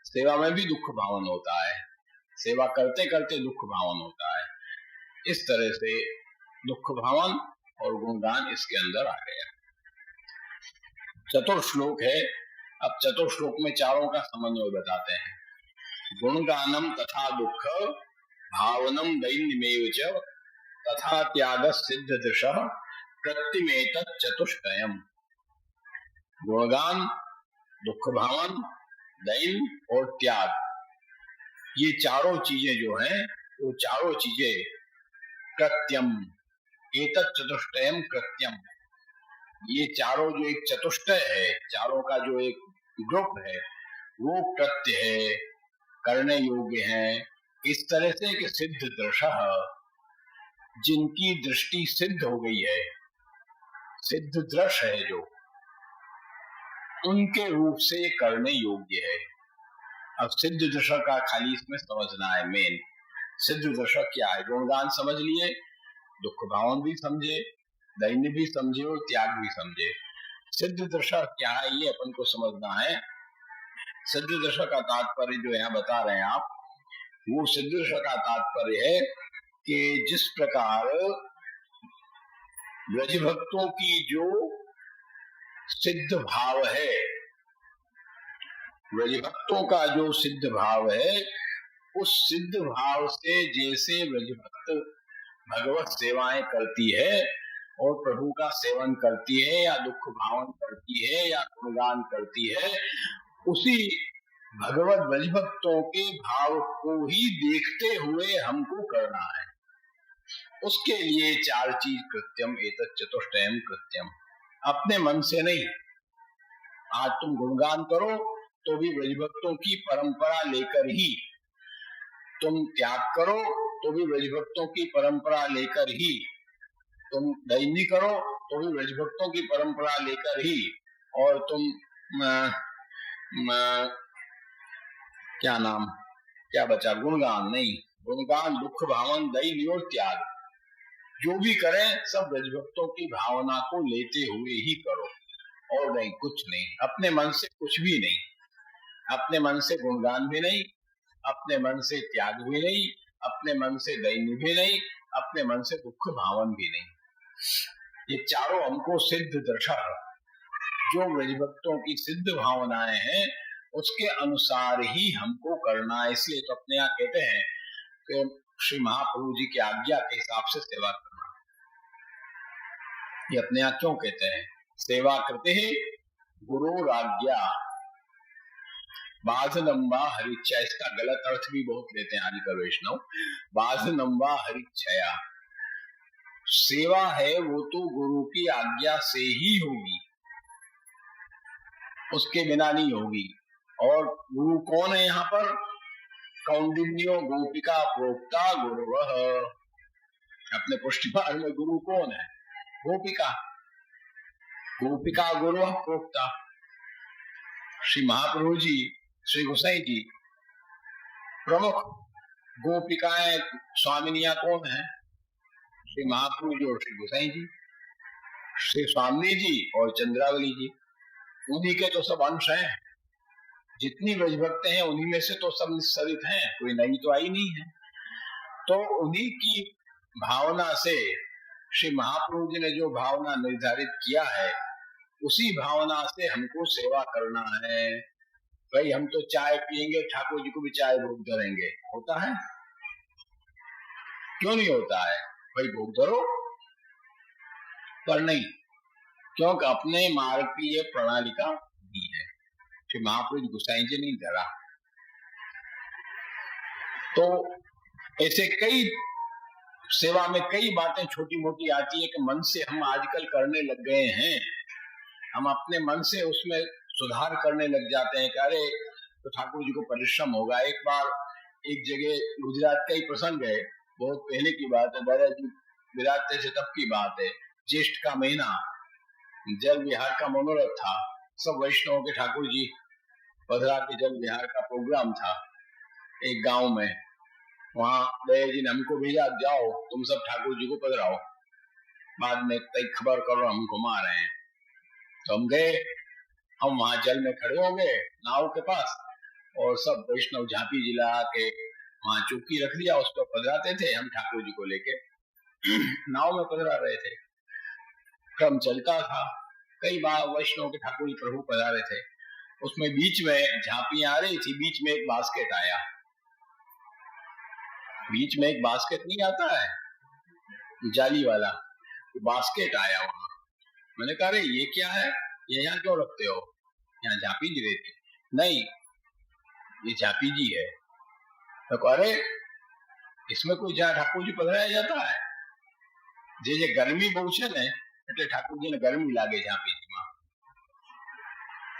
सेवा में भी दुख भावन होता है, सेवा करते करते दुख भावन होता है। इस तरह से दुख भावन और गुणगान इसके अंदर आ गया। चतुर्श्लोक है, अब चतुर्श्लोक में चारों का समन्वय बताते हैं। गुणगानम तथा दुख भावनम दैन्यमेव च तथा त्याग सिद्ध दृशः कृत्तिमेतत् चतुष्टयम्। गुणगान, दुख भावन, दैन्य और त्याग, ये चारों चीजें जो हैं वो चारों चीजें कृत्यम, एतत् चतुष्टयम् कृत्यम, ये चारों जो एक चतुष्टय है, चारों का जो एक ग्रुप है वो कृत्य है, करने योग्य है। इस तरह से कि सिद्ध दृशः, जिनकी दृष्टि सिद्ध हो गई है, सिद्ध दृश है जो, उनके रूप से करने योग्य है। अब सिद्ध दशा का खाली इसमें समझना है। मेन सिद्ध दशा क्या है? गुणगान समझ लिए, दुख भावन भी समझे, दैन्य भी समझे और त्याग भी समझे। सिद्ध दशा क्या है ये अपन को समझना है। सिद्ध दशा का तात्पर्य जो यहाँ बता रहे हैं आप, वो सिद्ध दशा का तात्पर्य है कि जिस प्रकार ब्रज भक्तों की जो सिद्ध भाव है, ब्रज भक्तों का जो सिद्ध भाव है, उस सिद्ध भाव से जैसे ब्रजभक्त भगवत सेवाएं करती है और प्रभु का सेवन करती है या दुख भावन करती है या गुणगान करती है, उसी भगवत ब्रजभक्तों के भाव को ही देखते हुए हमको करना है। उसके लिए 4 चीज कृत्यम एतत् चतुष्टयम कृत्यम, अपने मन से नहीं। आज तुम गुणगान करो तो भी ब्रजभक्तों की परंपरा लेकर ही, तुम त्याग करो तो भी ब्रजभक्तों की परंपरा लेकर ही, तुम दैनी करो तो भी ब्रजभक्तों की परंपरा लेकर ही, और तुम क्या बचा, गुणगान नहीं, गुणगान दुख भावन दैनी और त्याग, जो भी करें सब ब्रजभक्तों की भावना को लेते हुए ही करो, और नहीं कुछ नहीं। अपने मन से कुछ भी नहीं, अपने मन से गुणगान भी नहीं, अपने मन से त्याग भी नहीं, अपने मन से दैन्य भी नहीं, अपने मन से दुख भावन भी नहीं। ये चारों हमको सिद्ध दर्शा, जो ब्रजभक्तों की सिद्ध भावनाएं हैं उसके अनुसार ही हमको करना है। इसलिए तो अपने यहाँ कहते हैं कि श्री महाप्रभु जी की आज्ञा के हिसाब से सेवा करना। ये अपने यहाँ क्यों कहते हैं? सेवा करते हैं गुरु आज्ञा बाधनम्बा हरिच्छया। इसका गलत अर्थ भी बहुत लेते हैं आजकल वैष्णव। बाधनम्बा हरिच्छया, सेवा है वो तो गुरु की आज्ञा से ही होगी, उसके बिना नहीं होगी। और गुरु कौन है यहाँ पर? कौंडिन्यो गोपिका प्रोक्ता गुरुवः। अपने पुष्टिपाठ में गुरु कौन है? गोपिका, गोपिका गुरु प्रोक्ता। श्री महाप्रभु जी, श्री गोसाई जी प्रमुख। गोपिकाएं स्वामिनियां कौन है? श्री महाप्रभु जी और श्री गोसाई जी, श्री स्वामी जी और चंद्रावली जी। उन्हीं के तो सब अंश हैं। जितनी ब्रजभक्त हैं उन्हीं में से तो सब निस्सरित हैं, कोई नई तो आई नहीं है। तो उन्हीं की भावना से श्री महाप्रभु जी ने जो भावना निर्धारित किया है, उसी भावना से हमको सेवा करना है। भाई हम तो चाय पियेंगे, ठाकुर जी को भी चाय भोग धरेंगे, होता है? क्यों नहीं होता है? भाई भोग धरो, पर नहीं, क्योंकि अपने मार्ग की ये प्रणाली का दी है। श्री महाप्रभु गोसाई जी नहीं धरा। तो ऐसे कई सेवा में कई बातें छोटी मोटी आती है कि मन से हम आजकल करने लग गए हैं। हम अपने मन से उसमें सुधार करने लग जाते हैं कि अरे तो ठाकुर जी को परिश्रम होगा। एक बार एक जगह गुजरात का ही प्रसंग है, बहुत पहले की बात है, दादाजी विराजते थे तब की बात है। ज्येष्ठ का महीना, जल विहार का मनोरथ था। सब वैष्णवों के ठाकुर जी पधरा के जल विहार का प्रोग्राम था एक गांव में। वहां दया जी ने हमको भेजा, जाओ तुम सब ठाकुर जी को पधराओ, बाद में तय खबर करो हम घुमा रहे हैं। तो हम गए, हम वहां जल में खड़े हो गए नाव के पास, और सब वैष्णव झांपी जिला के वहां चौकी रख दिया, उस पर पधराते थे। हम ठाकुर जी को लेके नाव में पधरा रहे थे। क्रम चलता था, कई बार वैष्णव के ठाकुर जी प्रभु पधारे थे। उसमें बीच में झांपियां आ रही थी, बीच में एक बास्केट आया। बीच में एक बास्केट नहीं आता है जाली वाला, तो बास्केट आया वहां। मैंने कहा अरे ये क्या है, ये यहाँ क्यों रखते हो? यहाँ झांपी जी रहती? नहीं, ये झांपी जी है। तो अरे इसमें कोई जहाँ ठाकुर जी पधराया जाता है? जे गर्मी बहुत है ने એટલે ठाकुर जी ने गर्मी लागे झांपी जी में।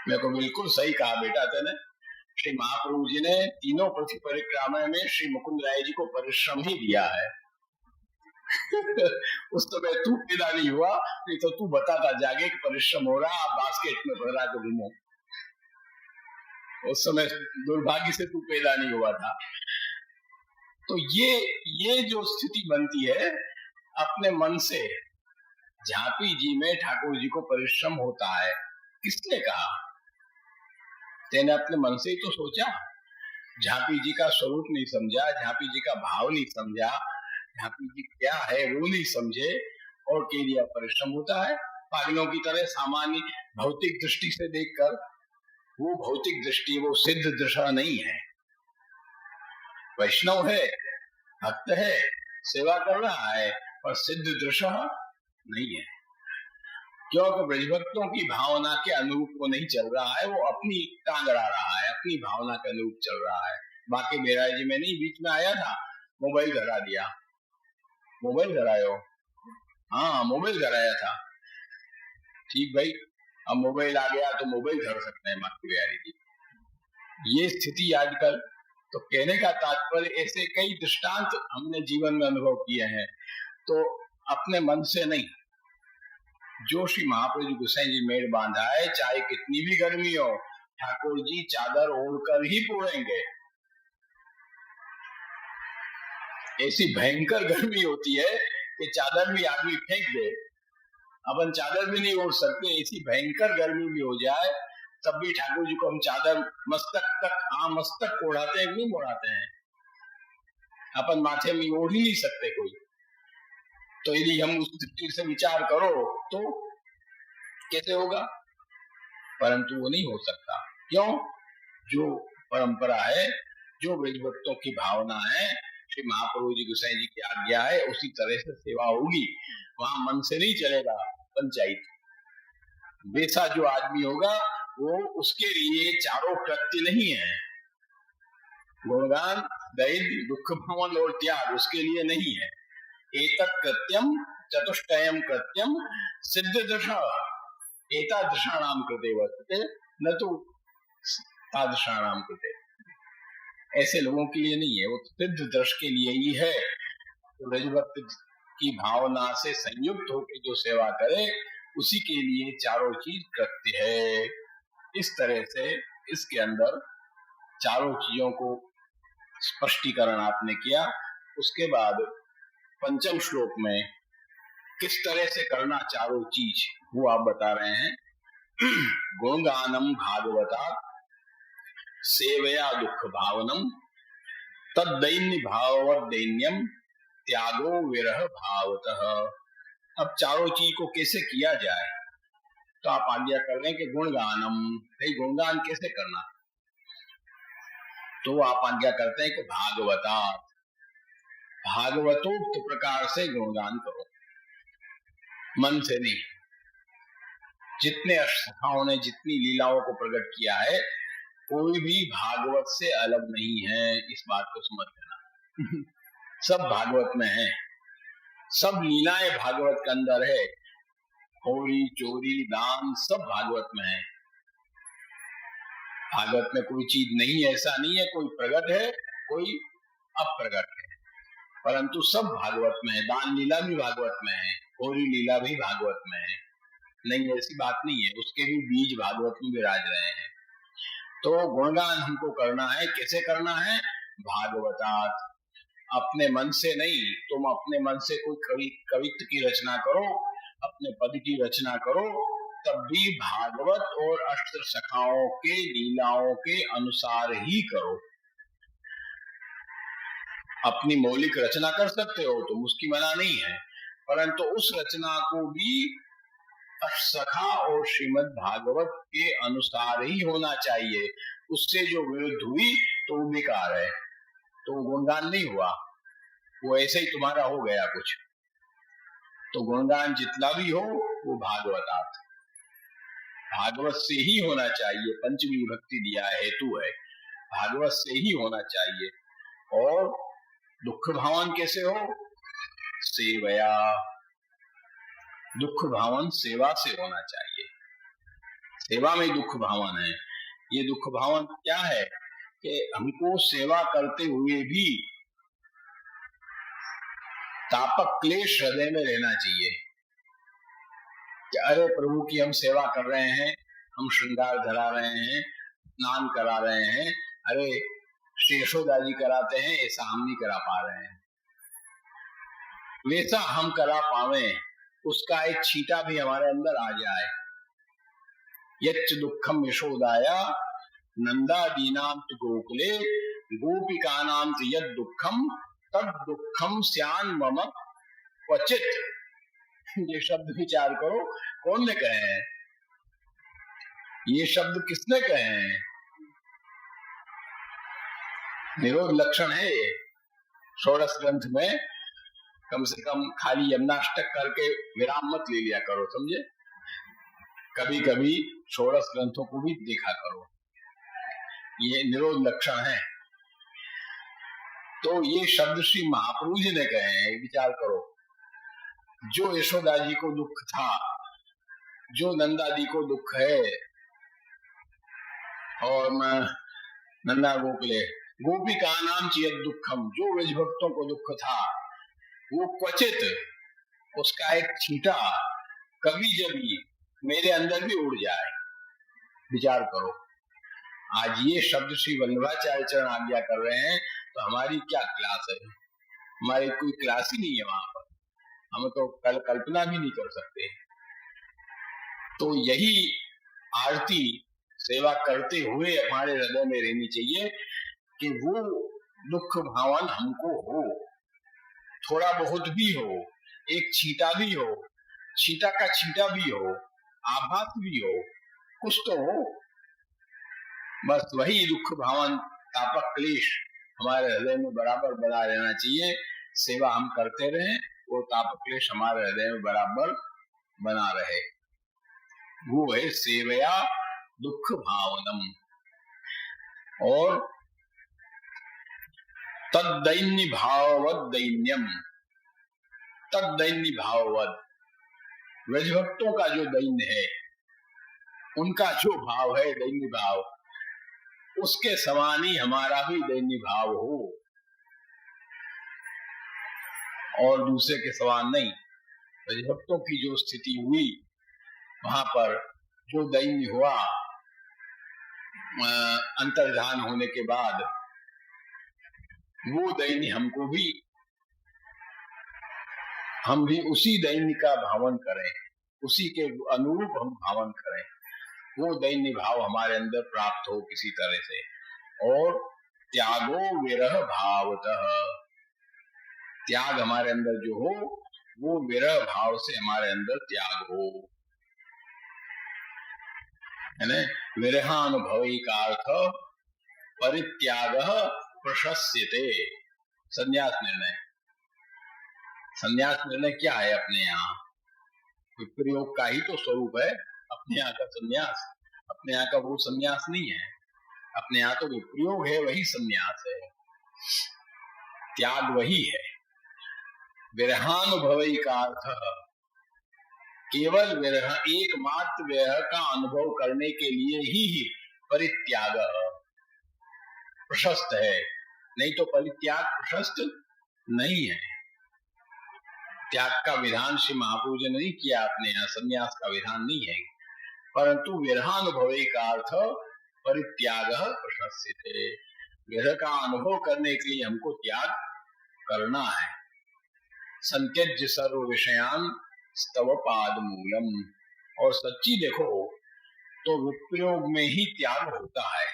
मेरे को बिल्कुल सही कहा बेटा तेने। श्री महाप्रभु जी ने तीनों पृथ्वी परिक्रमा में श्री मुकुंद राय जी को परिश्रम ही दिया है। उस समय तू पैदा नहीं हुआ, नहीं तो तू बताता जागे कि परिश्रम हो रहा, आप बास्केट में भरा के घूमो। उस समय दुर्भाग्य से तू पैदा नहीं हुआ था। तो ये जो स्थिति बनती है अपने मन से, झांपी जी में ठाकुर जी को परिश्रम होता है, किसने कहा? तेने अपने मन से ही तो सोचा। झांपी जी का स्वरूप नहीं समझा, झांपी जी का भाव नहीं समझा, झांपी जी क्या है वो नहीं समझे, और कह दिया परिश्रम होता है। पागलों की तरह सामान्य भौतिक दृष्टि से देखकर, वो भौतिक दृष्टि वो सिद्ध दशा नहीं है। वैष्णव है, भक्त है, सेवा कर रहा है, पर सिद्ध दृश नहीं है, क्योंकि ब्रजभक्तों की भावना के अनुरूप वो नहीं चल रहा है, वो अपनी टांग अड़ा रहा है, अपनी भावना के अनुरूप चल रहा है। बाकी महाराज जी में नहीं, बीच में आया था, मोबाइल धरा दिया, मोबाइल धरायो, हाँ मोबाइल धराया था, ठीक भाई, अब मोबाइल आ गया तो मोबाइल धर सकते हैं माता बिहारी जी। ये स्थिति आजकल, तो कहने का तात्पर्य ऐसे कई दृष्टांत हमने जीवन में अनुभव किए हैं। तो अपने मन से नहीं, जो श्री महाप्रभु गोसाई जी मेड़ बांधा है, चाहे कितनी भी गर्मी हो, ठाकुर जी चादर ओढ़कर ही पूरेंगे। ऐसी भयंकर गर्मी होती है कि चादर भी आदमी फेंक दे, अपन चादर भी नहीं ओढ़ सकते, ऐसी भयंकर गर्मी भी हो जाए तब भी ठाकुर जी को हम चादर मस्तक तक, हाँ मस्तक ओढ़ाते हैं, नहीं ओढ़ाते हैं, अपन माथे में ओढ़ ही नहीं सकते कोई। तो यदि हम उस दृष्टि से विचार करो तो कैसे होगा, परंतु वो नहीं हो सकता। क्यों? जो परंपरा है, जो ब्रजभक्तों की भावना है, श्री महाप्रभु जी गोसाई जी की आज्ञा है, उसी तरह से सेवा होगी। वहां मन से नहीं चलेगा पंचायत। वैसा जो आदमी होगा वो, उसके लिए चारों कृत्य नहीं है, गुणगान, दैर्घ्य, दुख भवन और त्याग उसके लिए नहीं है। एतत् कृत्यम चतुष्टयम कृत्यम सिद्ध दृशा, एतादृशाणाम कृते वर्तते न तो तादृशाणाम कृते। ऐसे लोगों के लिए नहीं है, वो सिद्ध दृश के लिए ही है। तो ब्रजभक्त की भावना से संयुक्त होकर जो सेवा करे, उसी के लिए चारों चीज कृत्य है। इस तरह से इसके अंदर चारों चीजों को स्पष्टीकरण आपने किया। उसके बाद पंचम श्लोक में किस तरह से करना चारों चीज, वो आप बता रहे हैं। गुणगानम भागवता सेवया दुख भावनम तद्दैन्य भाववत दैन्यम त्यागो विरह भावतः। अब चारों चीज को कैसे किया जाए, तो आप आज्ञा कर रहे हैं कि गुणगानम, भाई गुणगान कैसे करना, तो आप आज्ञा करते हैं कि भागवता, भागवतोक्त प्रकार से गुणगान करो, मन से नहीं। जितने अष्टसखाओं ने जितनी लीलाओं को प्रकट किया है, कोई भी भागवत से अलग नहीं है, इस बात को समझ लेना। सब भागवत में है, सब लीलाएं भागवत के अंदर है, होरी चोरी दान सब भागवत में है। भागवत में कोई चीज नहीं, ऐसा नहीं है कोई प्रकट है कोई अप्रकट है, परंतु सब भागवत में है। दान लीला भी भागवत में है, होरी लीला भी भागवत में है, नहीं ऐसी बात नहीं है, उसके भी बीज भागवत में विराज रहे हैं। तो गुणगान हमको करना है, कैसे करना है, भागवतात, अपने मन से नहीं। तुम अपने मन से कोई कवित्व की रचना करो, अपने पद की रचना करो, तब भी भागवत और अष्ट सखाओं के लीलाओं के अनुसार ही करो। अपनी मौलिक रचना कर सकते हो, तुम उसकी मना नहीं है, परंतु उस रचना को भी सखा और श्रीमद् भागवत के अनुसार ही होना चाहिए। उससे जो विरुद्ध हुई तो वो बेकार है, तो गुणगान नहीं हुआ, वो ऐसे ही तुम्हारा हो गया कुछ। तो गुणगान जितना भी हो वो भागवतात, भागवत से ही होना चाहिए। पंचमी विभक्ति दिया है, हेतु है, भागवत से ही होना चाहिए। और दुख भावन कैसे हो, सेवया, दुख भावन सेवा से होना चाहिए। सेवा में दुख भावन है। ये दुख भावन क्या है कि हमको सेवा करते हुए भी तापक क्लेश हृदय में रहना चाहिए कि अरे प्रभु की हम सेवा कर रहे हैं, हम श्रृंगार धरा रहे हैं, स्नान करा रहे हैं, अरे श्री यशोदा जी कराते हैं, ऐसा हम नहीं करा पा रहे हैं, वैसा हम करा पावे, उसका एक छींटा भी हमारे अंदर आ जाए। यच्च दुखम यशोदाया नंदादीनां तु गोकुले गोपिकानां तु यद दुखम तद दुखम स्यान मम क्वचित। ये शब्द विचार करो, कौन ने कहे हैं ये शब्द, किसने कहे हैं? निरोध लक्षण है ये। षोडश ग्रंथ में कम से कम खाली यमनाष्टक करके विराम मत ले लिया करो, समझे। कभी कभी षोडश ग्रंथों को भी देखा करो, ये निरोध लक्षण है। तो ये शब्द श्री महाप्रभु जी ने कहे हैं, विचार करो। जो यशोदा जी को दुख था, जो नंदा जी को दुख है, और नंदा गोकुले गोपिका नाम चियत दुखम, जो ब्रज भक्तों को दुख था वो क्वचित, उसका एक छींटा कभी जभी मेरे अंदर भी उड़ जाए। विचार करो, आज ये शब्द श्री वल्लभाचार्य चरण आज्ञा कर रहे हैं, तो हमारी क्या क्लास है। हमारी कोई क्लास ही नहीं है वहां पर, हम तो कल्पना भी नहीं कर सकते। तो यही आरती सेवा करते हुए हमारे हृदय में रहनी चाहिए कि वो दुख भावन हमको हो, थोड़ा बहुत भी हो, एक छींटा भी हो, छींटा का छींटा भी हो, आभास भी हो, कुछ तो हो। बस वही दुख भावन तापक क्लेश हमारे हृदय में बराबर बना रहना चाहिए। सेवा हम करते रहें, वो तापक क्लेश हमारे हृदय में बराबर बना रहे। वो है सेवया दुख भावनम। और तद्दैन्य भाववद दैन्यम, तद्दैन्य भाववद, ब्रजभक्तों का जो दैन्य है, उनका जो भाव है दैन्य भाव, उसके समान ही हमारा भी दैन्य भाव हो, और दूसरे के समान नहीं। ब्रजभक्तों की जो स्थिति हुई वहां पर जो दैन्य हुआ अंतर्धान होने के बाद, वो दैन्य हमको भी, हम भी उसी दैन्य का भावन करें, उसी के अनुरूप हम भावन करें, वो दैन्य भाव हमारे अंदर प्राप्त हो किसी तरह से। और त्यागो विरह भावतः, त्याग हमारे अंदर जो हो वो विरह भाव से हमारे अंदर त्याग हो, है ना। विरहानुभवी का अर्थ परित्याग प्रशस्यते, संन्यास निर्णय। संन्यास निर्णय क्या है अपने यहाँ, विप्रयोग का ही तो स्वरूप है अपने यहाँ का संन्यास। अपने यहाँ का वो संन्यास नहीं है, अपने यहाँ तो विप्रयोग है, वही संन्यास है, त्याग वही है। विरहानुभवी का अर्थ केवल विरह, एकमात्र विरह का अनुभव करने के लिए ही परित्याग प्रशस्त है, नहीं तो परित्याग प्रशस्त नहीं है। त्याग का विधान श्री महाप्रभु जी ने नहीं किया, अपने यहाँ संन्यास का विधान नहीं है, परंतु विरहानुभवी का अर्थ परित्याग प्रशस्त है। विरह का अनुभव करने के लिए हमको त्याग करना है। संत्यज्य सर्व विषयान स्तव पाद मूलम, और सच्ची देखो तो विप्रयोग में ही त्याग होता है।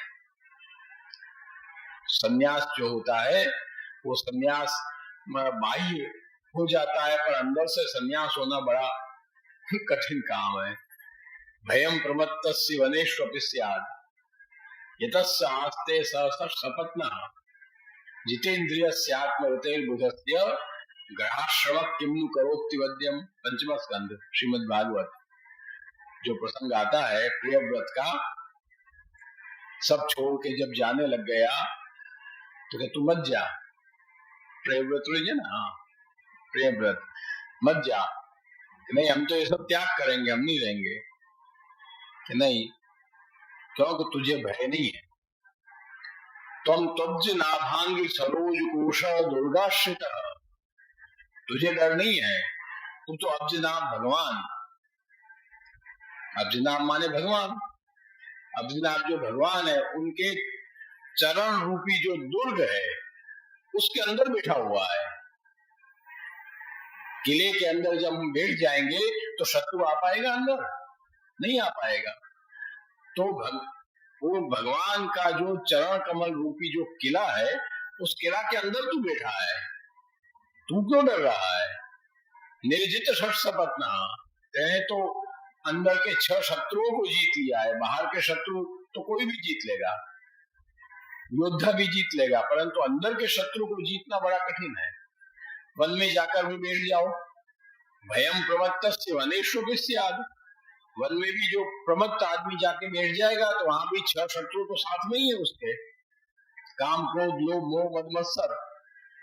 संन्यास जो होता है वो संन्यास बाह्य हो जाता है, पर अंदर से संन्यास होना बड़ा कठिन काम है। भयम प्रमत्तस्य वनेष्वपि स्यात् यतस्य आस्ते सहसा सपत्नः जितेन्द्रियस्यात्मरतेर्बुधस्य ग्रहाश्रम किम्नु करोति वद्यम। पंचम स्कंद श्रीमद् भागवत जो प्रसंग आता है प्रियव्रत का, सब छोड़ के जब जाने लग गया तो क्या तू मत जा, प्रियव्रत रही ना, हाँ प्रियव्रत मत जा, नहीं हम तो ये सब त्याग करेंगे, हम नहीं रहेंगे, कि नहीं क्योंकि तुझे भय नहीं है। तुम तब्ज नाभांगी सरोज कोश दुर्गाश्रित, तुझे डर नहीं है, तू तो अब्जनाभ भगवान, अब्जनाभ माने भगवान, अब्जनाभ जो भगवान है उनके चरण रूपी जो दुर्ग है उसके अंदर बैठा हुआ है। किले के अंदर जब हम बैठ जाएंगे तो शत्रु आ पाएगा अंदर? नहीं आ पाएगा। तो वो भगवान का जो चरण कमल रूपी जो किला है, उस किला के अंदर तू बैठा है, तू क्यों डर रहा है? निर्जित सपत्ना, कहे तो अंदर के 6 शत्रुओं को जीत लिया है, बाहर के शत्रु तो कोई भी जीत लेगा, योद्धा भी जीत लेगा, परंतु अंदर के शत्रु को जीतना बड़ा कठिन है। वन में जाकर भी बैठ जाओ, भयम प्रमत्तस्य वनेषु विस्याद्, वन में भी जो प्रमत्त आदमी जाके बैठ जाएगा तो वहां भी 6 शत्रु तो साथ में ही है उसके, काम क्रोध लोभ मोह मद मत्सर,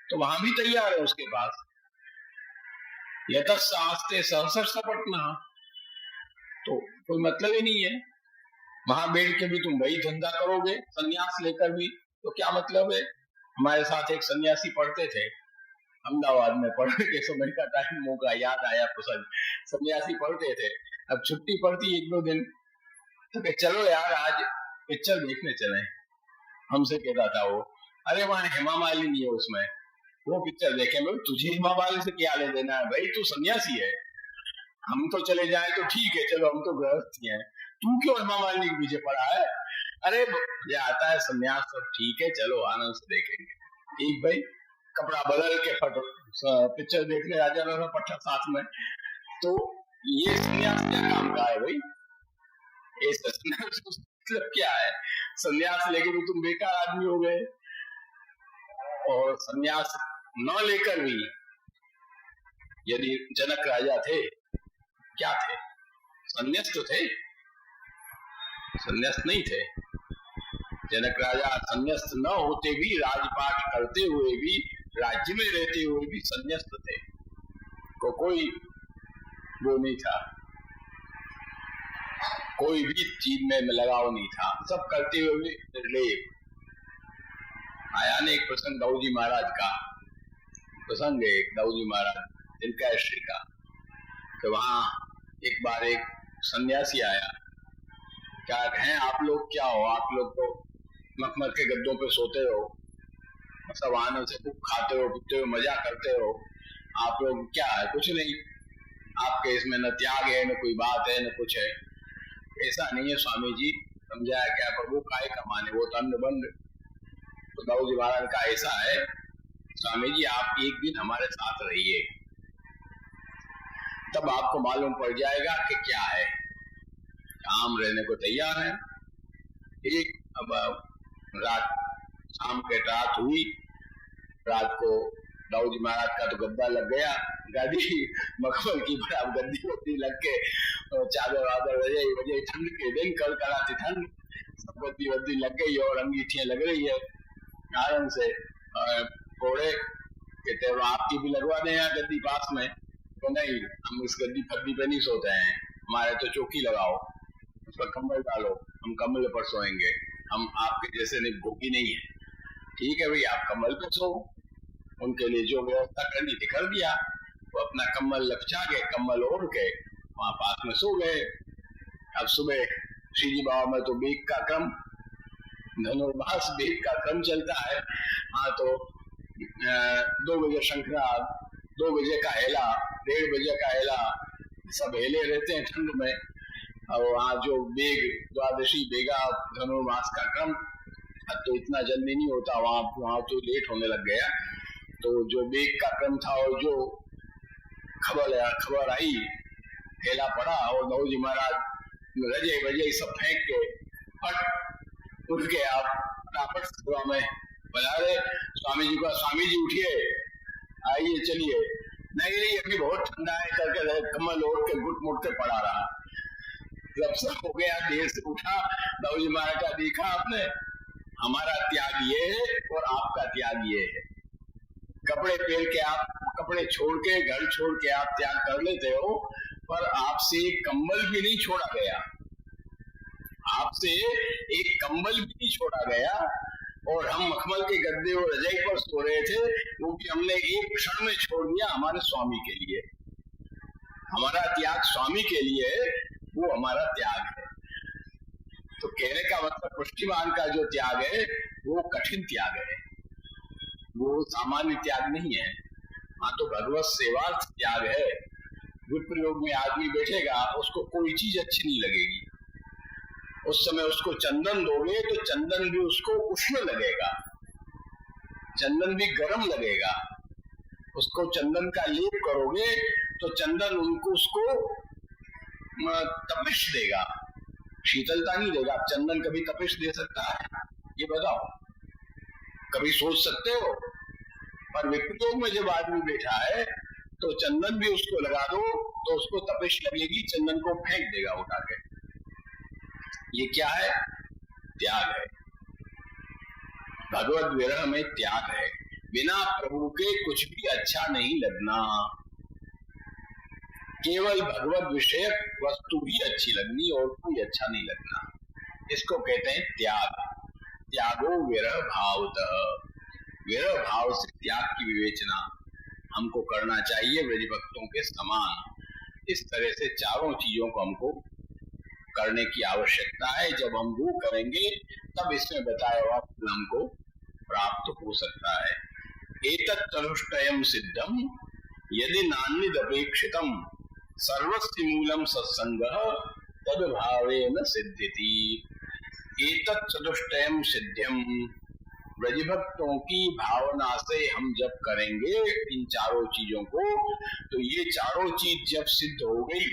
तो वहां भी तैयार है उसके पास। यतस्ते सहसर सपटना, तो कोई मतलब ही नहीं है। वहां बैठ के भी तुम वही धंधा करोगे, संन्यास लेकर भी तो क्या मतलब है। हमारे साथ एक सन्यासी पढ़ते थे अहमदाबाद में, पढ़ने के समय का टाइम मौका याद आया प्रसंग, सन्यासी पढ़ते थे, अब छुट्टी पड़ती 1-2 दिन तो कि चलो यार आज पिक्चर देखने चले। हमसे कहता था वो, अरे वहां हेमा मालिनी है उसमें, वो पिक्चर देखे। मैं, तुझे हेमा मालिनी से क्या ले देना है भाई, तू सन्यासी है, हम तो चले जाए तो ठीक है, चलो हम तो गृहस्थी हैं, तू क्यों हेमा मालिनी के पीछे पड़ा है। अरे ये आता है सन्यास तो ठीक है, चलो आनंद से देखेंगे। ठीक भाई, कपड़ा बदल के पिक्चर देखने आ जाना था पट्टा साथ में, तो ये सन्यास क्या काम का है भाई। ऐसा सन्यास मतलब क्या है, सन्यास लेके भी तुम बेकार आदमी हो गए। और सन्यास न लेकर भी यदि जनक राजा थे, क्या थे, सन्यास्त थे, सन्यास्त नहीं थे। जनक राजा सन्यास्त न होते भी, राजपाट करते हुए भी, राज्य में रहते हुए भी सन्यास्त थे, कोई वो नहीं था, कोई भी चीज में लगाव नहीं था, सब करते हुए भी निर्लेप। आया ने एक प्रसंग दाऊ जी महाराज का प्रसंग है, एक दाऊ जी महाराज तिलका श्री का, तो वहां एक बार एक सन्यासी आया, क्या हैं आप लोग, क्या हो आप लोग, तो मखमल के गद्दों पे सोते हो, सब आनंद से खूब खाते हो पीते हो मजा करते हो, आप लोग क्या है, कुछ नहीं, आपके इसमें न त्याग है न कोई बात है न कुछ है। ऐसा नहीं है स्वामी जी, समझाया क्या, प्रभु काय कमाने, वो तो अन्न बंद। तो दाऊ जी महाराज का ऐसा है, स्वामी जी आप एक दिन हमारे साथ रहिए, तब आपको मालूम पड़ जाएगा कि क्या है। हम रहने को तैयार हैं। एक अब रात, शाम के रात हुई, रात को दाऊ जी महाराज का तो गद्दा लग गया, गाड़ी मखमल की बड़ा गद्दी वद्दी लग के, चादर वादर वजह ठंड के दिन, कल कराती ठंड, सब गद्दी वद्दी लग गई और अंगीठियां लग रही है आराम से। घोड़े कहते हैं आपकी भी लगवा दें यहाँ गद्दी पास में, तो नहीं, हम इस गद्दी फद्दी पे नहीं सोते हैं, हमारे तो चौकी लगाओ, उस पर कंबल डालो, हम कंबल पर सोएंगे, हम आपके जैसे नहीं भूखी नहीं है। ठीक है भाई, आप कंबल पे सो, उनके लिए जो व्यवस्था करनी थी कर दिया, वो अपना कंबल लपचा के, कंबल ओढ़ के वहां पास में सो गए। अब सुबह श्री जी बाबा में तो बेग का क्रम, धनुर्मास बेग का क्रम चलता है। हाँ, तो 2 बजे शंखनाद, 2 बजे का हेला, 1:30 बजे का हेला, सब हेले रहते हैं ठंड में। और वहाँ जो बेग, द्वादशी बेगा धनुर्मास का क्रम, अब तो इतना जल्दी नहीं होता, वहाँ तो लेट होने लग गया। तो जो बेग का क्रम था और जो खबर आई, हेला पड़ा, और दाऊ जी महाराज रजे बजे सब फेंक के फट उठ के आप फटाफट सभा में बजा रहे स्वामी जी को, स्वामी जी उठिए, आइए चलिए। नहीं अभी बहुत ठंडा है करके कमल ओढ़ के घुट मुट के पड़ा रहा। जब सब हो गया, देर से उठा, दाऊ जी महाराज का देखा आपने, हमारा त्याग ये है और आपका त्याग ये है। कपड़े पहन के आप, कपड़े छोड़ के, घर छोड़ के आप त्याग कर लेते हो, पर आपसे एक कंबल भी नहीं छोड़ा गया, आपसे एक कंबल भी नहीं छोड़ा गया। और हम मखमल के गद्दे और रजाई पर सो रहे थे, वो भी हमने एक क्षण में छोड़ दिया हमारे स्वामी के लिए। हमारा त्याग स्वामी के लिए, वो हमारा त्याग है। तो कहने का मतलब पुष्टिमान का जो त्याग है वो कठिन त्याग है, वो सामान्य त्याग नहीं है। हाँ, तो भगवत सेवार्थ त्याग है। विप्रयोग में आदमी बैठेगा, उसको कोई चीज अच्छी नहीं लगेगी, उस समय उसको चंदन दोगे तो चंदन भी उसको उष्ण लगेगा, चंदन भी गर्म लगेगा। उसको चंदन का लेप करोगे तो चंदन उसको तपिश देगा, शीतलता नहीं देगा। चंदन कभी तपिश दे सकता है, ये बताओ? कभी सोच सकते हो? पर विप्रयोग में जब आदमी बैठा है तो चंदन भी उसको लगा दो तो उसको तपिश लगेगी, चंदन को फेंक देगा उठा के। ये क्या है? त्याग है। भगवत विरह में त्याग है। बिना प्रभु के कुछ भी अच्छा नहीं लगना, केवल भगवत विषयक वस्तु ही अच्छी लगनी और कोई अच्छा नहीं लगना। इसको कहते हैं त्याग। त्यागो विरह भावतः। विरह भाव से त्याग की विवेचना हमको करना चाहिए ब्रज भक्तों के समान। इस तरह से चारों चीजों को हमको करने की आवश्यकता है। जब हम वो करेंगे तब इसमें बताया हुआ फल हमको प्राप्त हो सकता है। एतत् तनुष्टयम् सिद्धम यदि नान्यद अपेक्षितम सर्वस्य मूलम सत्संगः तद भावेन सिद्ध्यति। एतत् चतुष्टयम् सिद्ध्यम, ब्रजभक्तों की भावना से हम जब करेंगे इन चारों चीजों को तो ये चारों चीज जब सिद्ध हो गई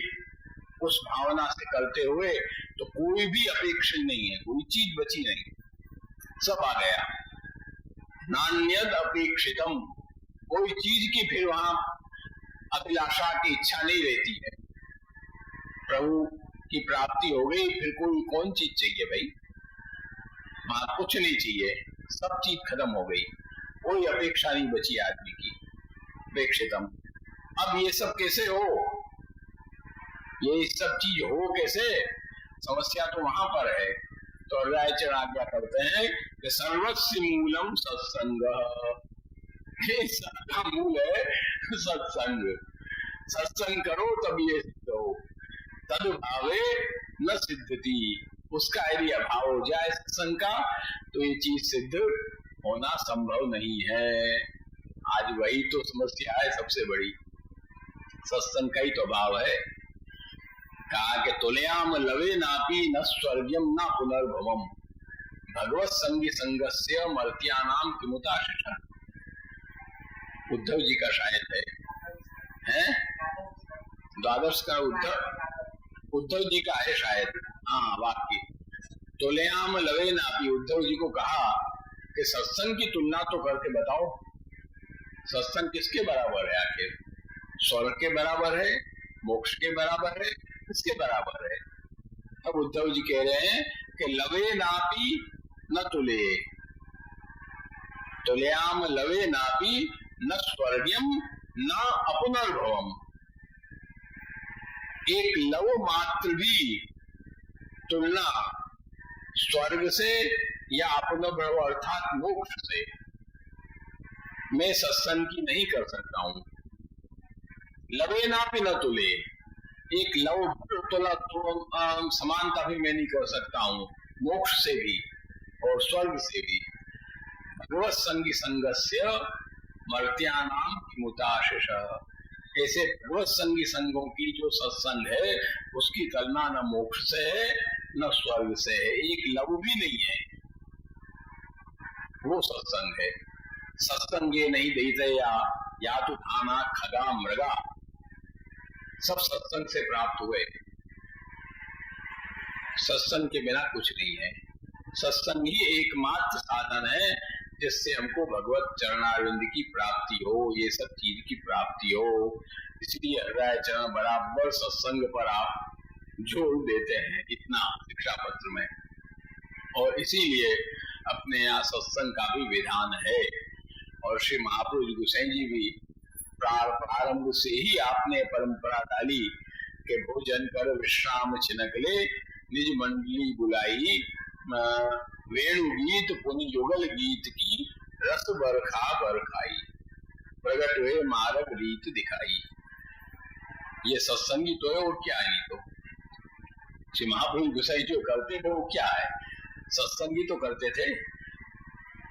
उस भावना से करते हुए तो कोई भी अपेक्षा नहीं है, कोई चीज बची नहीं, सब आ गया। नान्यद अपेक्षितम, कोई चीज की फिर वहां अभिलाषा की इच्छा नहीं रहती है। प्रभु की प्राप्ति हो गई, फिर कोई कौन चीज चाहिए भाई? वहां कुछ नहीं चाहिए, सब चीज खत्म हो गई, कोई अपेक्षा नहीं बची आदमी की। अपेक्षितम। अब ये सब कैसे हो? ये सब चीज हो कैसे? समस्या तो वहां पर है। तो रायचरण आज्ञा करते हैं कि सर्वस्व मूलम सत्संग। ये सबका मूल है सत्संग। सत्संग करो तब ये सिद्ध हो। तद भावे न सिद्धति, उसका यदि अभाव हो जाए सत्संग का तो ये चीज सिद्ध होना संभव नहीं है। आज वही तो समस्या है सबसे बड़ी, सत्संग का ही तो अभाव है। कहा कि तुलयाम लवे नापी न स्वर्गम न पुनर्भवम भगवत संगी संगस्य मर्त्यानाम किमुताशिषा। उद्धव जी का शायद है द्वादश का उद्धव जी का है शायद। हाँ वाक्य, तुलयाम लवे नापी। उद्धव जी को कहा कि सत्संग की तुलना तो करके बताओ, सत्संग किसके बराबर है? आखिर स्वर्ग के बराबर है, मोक्ष के बराबर है, किसके बराबर है? अब उद्धव जी कह रहे हैं कि लवे नापी न तुले, तुलयाम लवे नापी न स्वर्गम न अपुनर्भवम। एक लव मात्र भी तुलना स्वर्ग से या अपुनर्भव अर्थात मोक्ष से मैं सत्संग की नहीं कर सकता हूं। लवे नापी न तुले, एक लव तुला समानता भी मैं नहीं कर सकता हूं मोक्ष से भी और स्वर्ग से भी। भगवत संगी संगस्य मर्त्यानाम किमुताशिष। ऐसे भगवत संगी संगों की जो सत्संग है उसकी तुलना न मोक्ष से है न स्वर्ग से है। एक लव भी नहीं है, वो सत्संग है। सत्संग ये नहीं देते या तो खाना खगा मृगा, सब सत्संग से प्राप्त हुए। सत्संग के बिना कुछ नहीं है। सत्संग ही एकमात्र साधन है जिससे हमको भगवत चरणारविंद की प्राप्ति हो, ये सब चीज की प्राप्ति हो। इसलिए हृदय चरण बराबर सत्संग पर आप जोर देते हैं इतना शिक्षा पत्र में, और इसीलिए अपने यहाँ सत्संग का भी विधान है। और श्री महाप्रभु गोसाई जी भी प्रारंभ से ही आपने परंपरा डाली कि भोजन कर विश्राम छिनक ले निज मंडली बुलाई वेणु गीत पुनि युगल गीत की रस बरखा बरखाई प्रगट हुए मार्ग रीत दिखाई। ये सत्संगी तो है और क्या है? तो श्री महाप्रभु गोसाई जो करते थे वो क्या है? सत्संगी तो करते थे।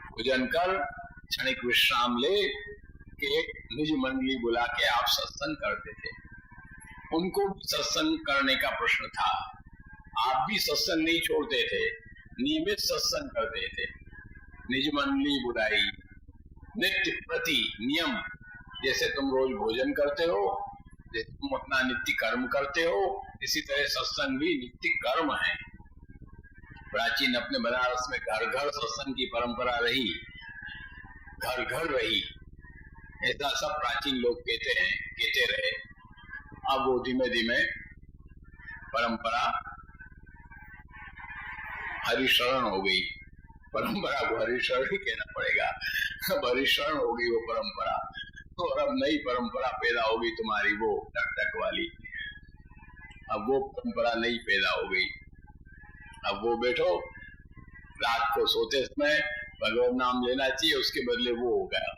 भोजन कर क्षणिक विश्राम ले के निज मंडली बुला के आप सत्संग करते थे। उनको सत्संग करने का प्रश्न था, आप भी सत्संग नहीं छोड़ते थे, नियमित सत्संग करते थे। निज मंडली बुलाई, नित्य प्रति नियम, जैसे तुम रोज भोजन करते हो, जैसे तुम अपना नित्य कर्म करते हो, इसी तरह सत्संग भी नित्य कर्म है। प्राचीन अपने बनारस में घर घर सत्संग की परंपरा रही। घर घर रही, ऐसा सब प्राचीन लोग कहते रहे। अब वो धीमे धीमे परंपरा हरिशरण हो गई। परंपरा को हरिशरण ही कहना पड़ेगा। अब हरिशरण हो गई वो परंपरा, और अब नई परंपरा पैदा होगी तुम्हारी, वो टक वाली। अब वो परंपरा नई पैदा हो गई। अब वो बैठो रात को सोते समय भगवान नाम लेना चाहिए, उसके बदले वो हो गया।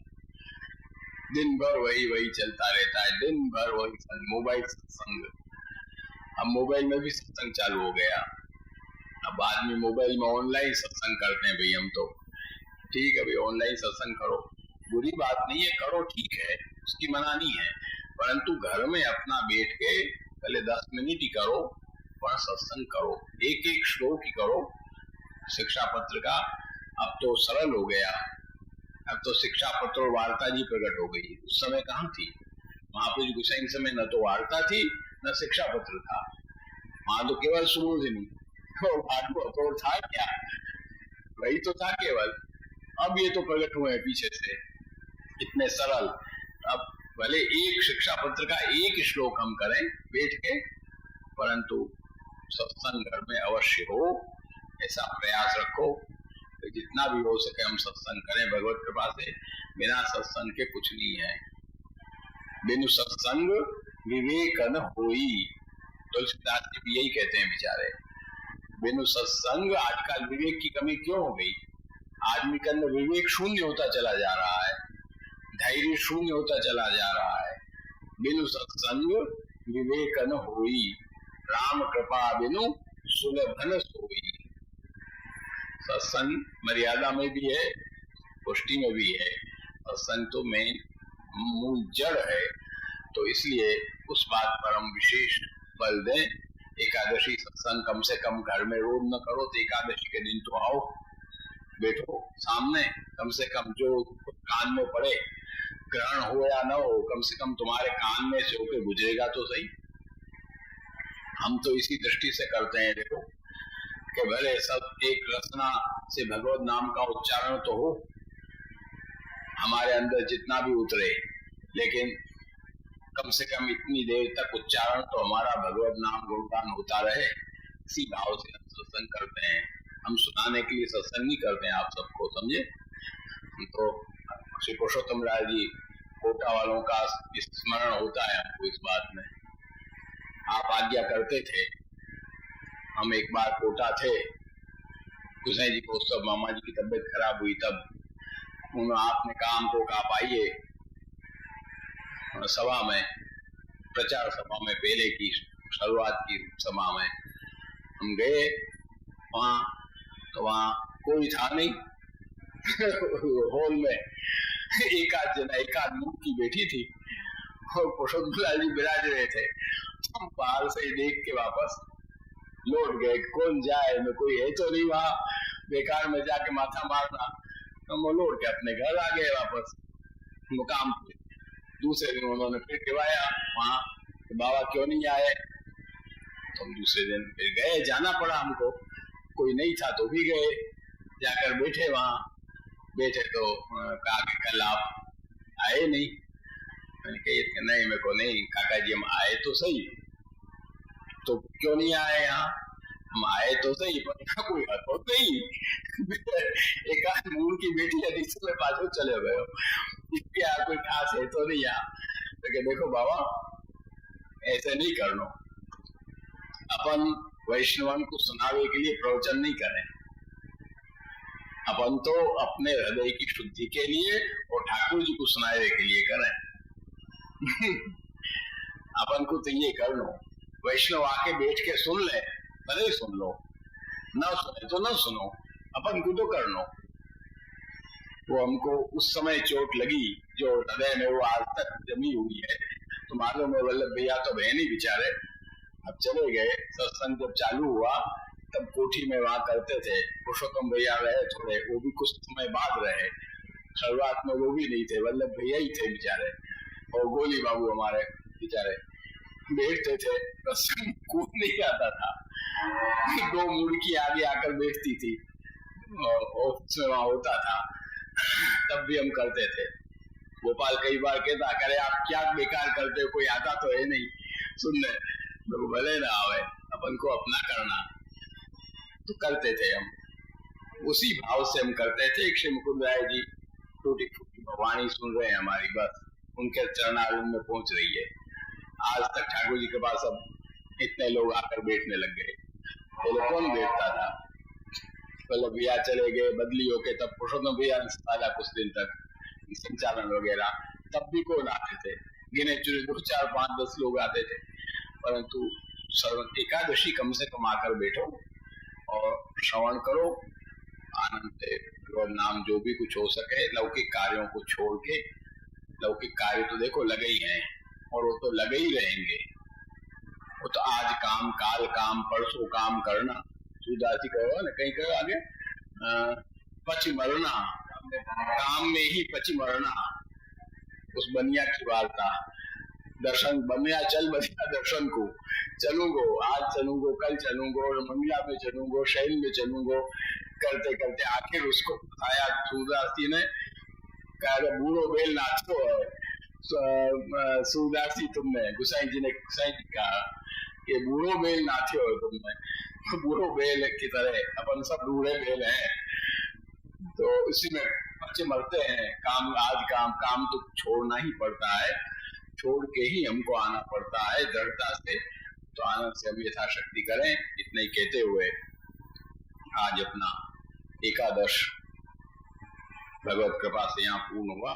दिन भर वही चलता रहता है, दिन भर वही मोबाइल सत्संग। अब मोबाइल में भी सत्संग चालू हो गया। अब आदमी मोबाइल में ऑनलाइन सत्संग करते हैं। भाई हम तो ठीक है भाई, ऑनलाइन सत्संग करो, बुरी बात नहीं है, करो, ठीक है, उसकी मना नहीं है, परंतु घर में अपना बैठ के पहले 10 मिनट ही करो, पर सत्संग करो, एक श्लोक ही करो शिक्षा पत्र का। अब तो सरल हो गया। अब तो शिक्षा पत्र और वार्ता जी प्रकट हो गई। उस समय कहाँ थी? महापुरुष गोसाई समय न तो वार्ता थी न शिक्षा पत्र था, वहां तो केवल सुबोधनी और था क्या, वही तो था केवल। अब ये तो प्रकट हुए हैं पीछे से, इतने सरल। अब भले एक शिक्षा पत्र का एक श्लोक हम करें बैठ के, परंतु सत्संग घर में अवश्य हो, ऐसा प्रयास रखो। तो जितना भी हो सके हम सत्संग करें, भगवत कृपा से। बिना सत्संग के कुछ नहीं है। बिनु सत्संग विवेक न होई, तुलसीदास जी भी यही कहते हैं बेचारे। बिनु सत्संग आजकल विवेक की कमी क्यों हो गई? आदमी के अंदर विवेक शून्य होता चला जा रहा है, धैर्य शून्य होता चला जा रहा है। बिनु सत्संग विवेक न होई, राम कृपा बिनु सुलभन सोई। सत्संग मर्यादा में भी है, पुष्टि में भी है। सत्संग तो मेन मूल जड़ है, तो इसलिए उस बात पर हम विशेष बल दें। एकादशी सत्संग कम से कम घर में रोज न करो तो एकादशी के दिन तो आओ, बैठो सामने, कम से कम जो कान में पड़े, ग्रहण हो या न हो, कम से कम तुम्हारे कान में से होकर गुजरेगा तो सही। हम तो इसी दृष्टि से करते हैं, देखो कि भले सब एक रचना से भगवत नाम का उच्चारण तो हो, हमारे अंदर जितना भी उतरे, लेकिन कम से कम इतनी देर तक उच्चारण तो हमारा भगवत नाम गुणगान होता रहे। इसी भाव से हम सत्संग करते हैं। हम सुनाने के लिए सत्संग नहीं करते हैं, आप सबको समझे। तो श्री पुरुषोत्तम राय जी कोटा वालों का स्मरण होता है हमको इस बात में। आप आज्ञा करते थे, हम एक बार कोटा थे, गोसाई जी को सब मामा जी की तबीयत खराब हुई, तब आपने कहा हमको आप आइए सभा में, प्रचार सभा में, पहले की शुरुआत की सभा में हम गए। वहां तो वहां कोई था नहीं हॉल में एक आध मूर्ति बैठी थी और पुरुषोत्तम जी विराज रहे थे। हम बाहर से ही देख के वापस लौट गए। कौन जाए में, कोई है तो नहीं वहां, बेकार में जाके माथा मारना। हम लौट के अपने घर आ गए वापस मुकाम पे। दूसरे दिन उन्होंने फिर कहवाया वहां, बाबा क्यों नहीं आए? तो हम दूसरे दिन फिर गए, जाना पड़ा हमको, कोई नहीं था तो भी गए। जाकर बैठे वहां, बैठे तो कहा कि कल आप आए नहीं। मैंने कहा नहीं, मेरे को नहीं, काका जी हम आए तो सही, तो क्यों नहीं आए यहाँ? हम आए तो सही पर कोई हद तो नहीं एक आध मूल की बेटी है जिसमें पाछो चले गए हो, क्या कोई खास है तो नहीं यहाँ? तो देखो बाबा ऐसे नहीं करना, अपन वैष्णवन को सुनावे के लिए प्रवचन नहीं करें, अपन तो अपने हृदय की शुद्धि के लिए और ठाकुर जी को सुनावे के लिए करें अपन को तो ये कर लो, वैष्णव आके बैठ के सुन ले, भले सुन लो, न सुने तो न सुनो, अपन को तो कर लो। वो हमको उस समय चोट लगी जो हृदय में वो आज तक जमी हुई है। तो मालूम है वल्लभ भैया तो बहन ही बेचारे अब चले गए। सत्संग जब चालू हुआ तब कोठी में वहां करते थे। पुरुषोत्तम भैया रहे थोड़े, वो भी कुछ समय बाद रहे, शुरुआत में वो भी नहीं थे, वल्लभ भैया ही थे बेचारे, और गोली बाबू हमारे बेचारे बैठते थे। सत्संग को नहीं आता था, 2 मुड़की आगे आकर बैठती थी और वहां होता था। तब भी हम करते थे। गोपाल कई बार कहता, करे आप क्या बेकार करते हो, कोई आता तो है नहीं सुनने, तो भले ना आवे, अपन को अपना करना। तो करते थे हम, उसी भाव से हम करते थे। एक श्री मुकुंद राय जी टूटी फूटी वाणी सुन रहे हैं हमारी, बस उनके चरणारविंद में पहुंच रही है। आज तक ठाकुर जी के पास अब इतने लोग आकर बैठने लग गए। पहले कौन बैठता था, पहले भैया चले गए बदली होके, तब पुरुषोत्तम भैया था कुछ दिन तक संचालन वगैरह, तब भी कौन आते थे, गिने चुने 2, 4, 5, 10 लोग आते थे। परंतु एकादशी कम से कम आकर बैठो और श्रवण करो आनंद से, और नाम जो भी कुछ हो सके, लौकिक कार्यों को छोड़ के, लौकिक कार्य तो देखो लगे ही हैं और वो तो लगे ही रहेंगे। वो तो आज काम, काल काम, परसों काम करना। सूरदास जी कहो ना, कहीं कहो आगे पची मरना, काम में ही पची मरना। उस बनिया की वार्ता, दर्शन बनिया चल बनिया दर्शन को चलूंगो, आज चलूंगो, कल चलूंगो, मंगला में चलूंगो, शैल में चलूंगो, करते करते आखिर उसको बताया सूरदास जी ने, कहा बूढ़ो बेल नाचो है। सूरदास जी तुमने, गुसाई जी ने, गुसाई जी कहा कि बूढ़ो बेल नाचो है तुमने, बूढ़ो बेल की तरह अपन सब बूढ़े बेल हैं। तो इसी में बच्चे मरते हैं। काम, आज काम, काम तो छोड़ना ही पड़ता है, छोड़ के ही हमको आना पड़ता है दृढ़ता से। तो आनंद से हम यथाशक्ति करें। इतना ही कहते हुए आज अपना एकादश भगवत कृपा से यहाँ पूर्ण हुआ।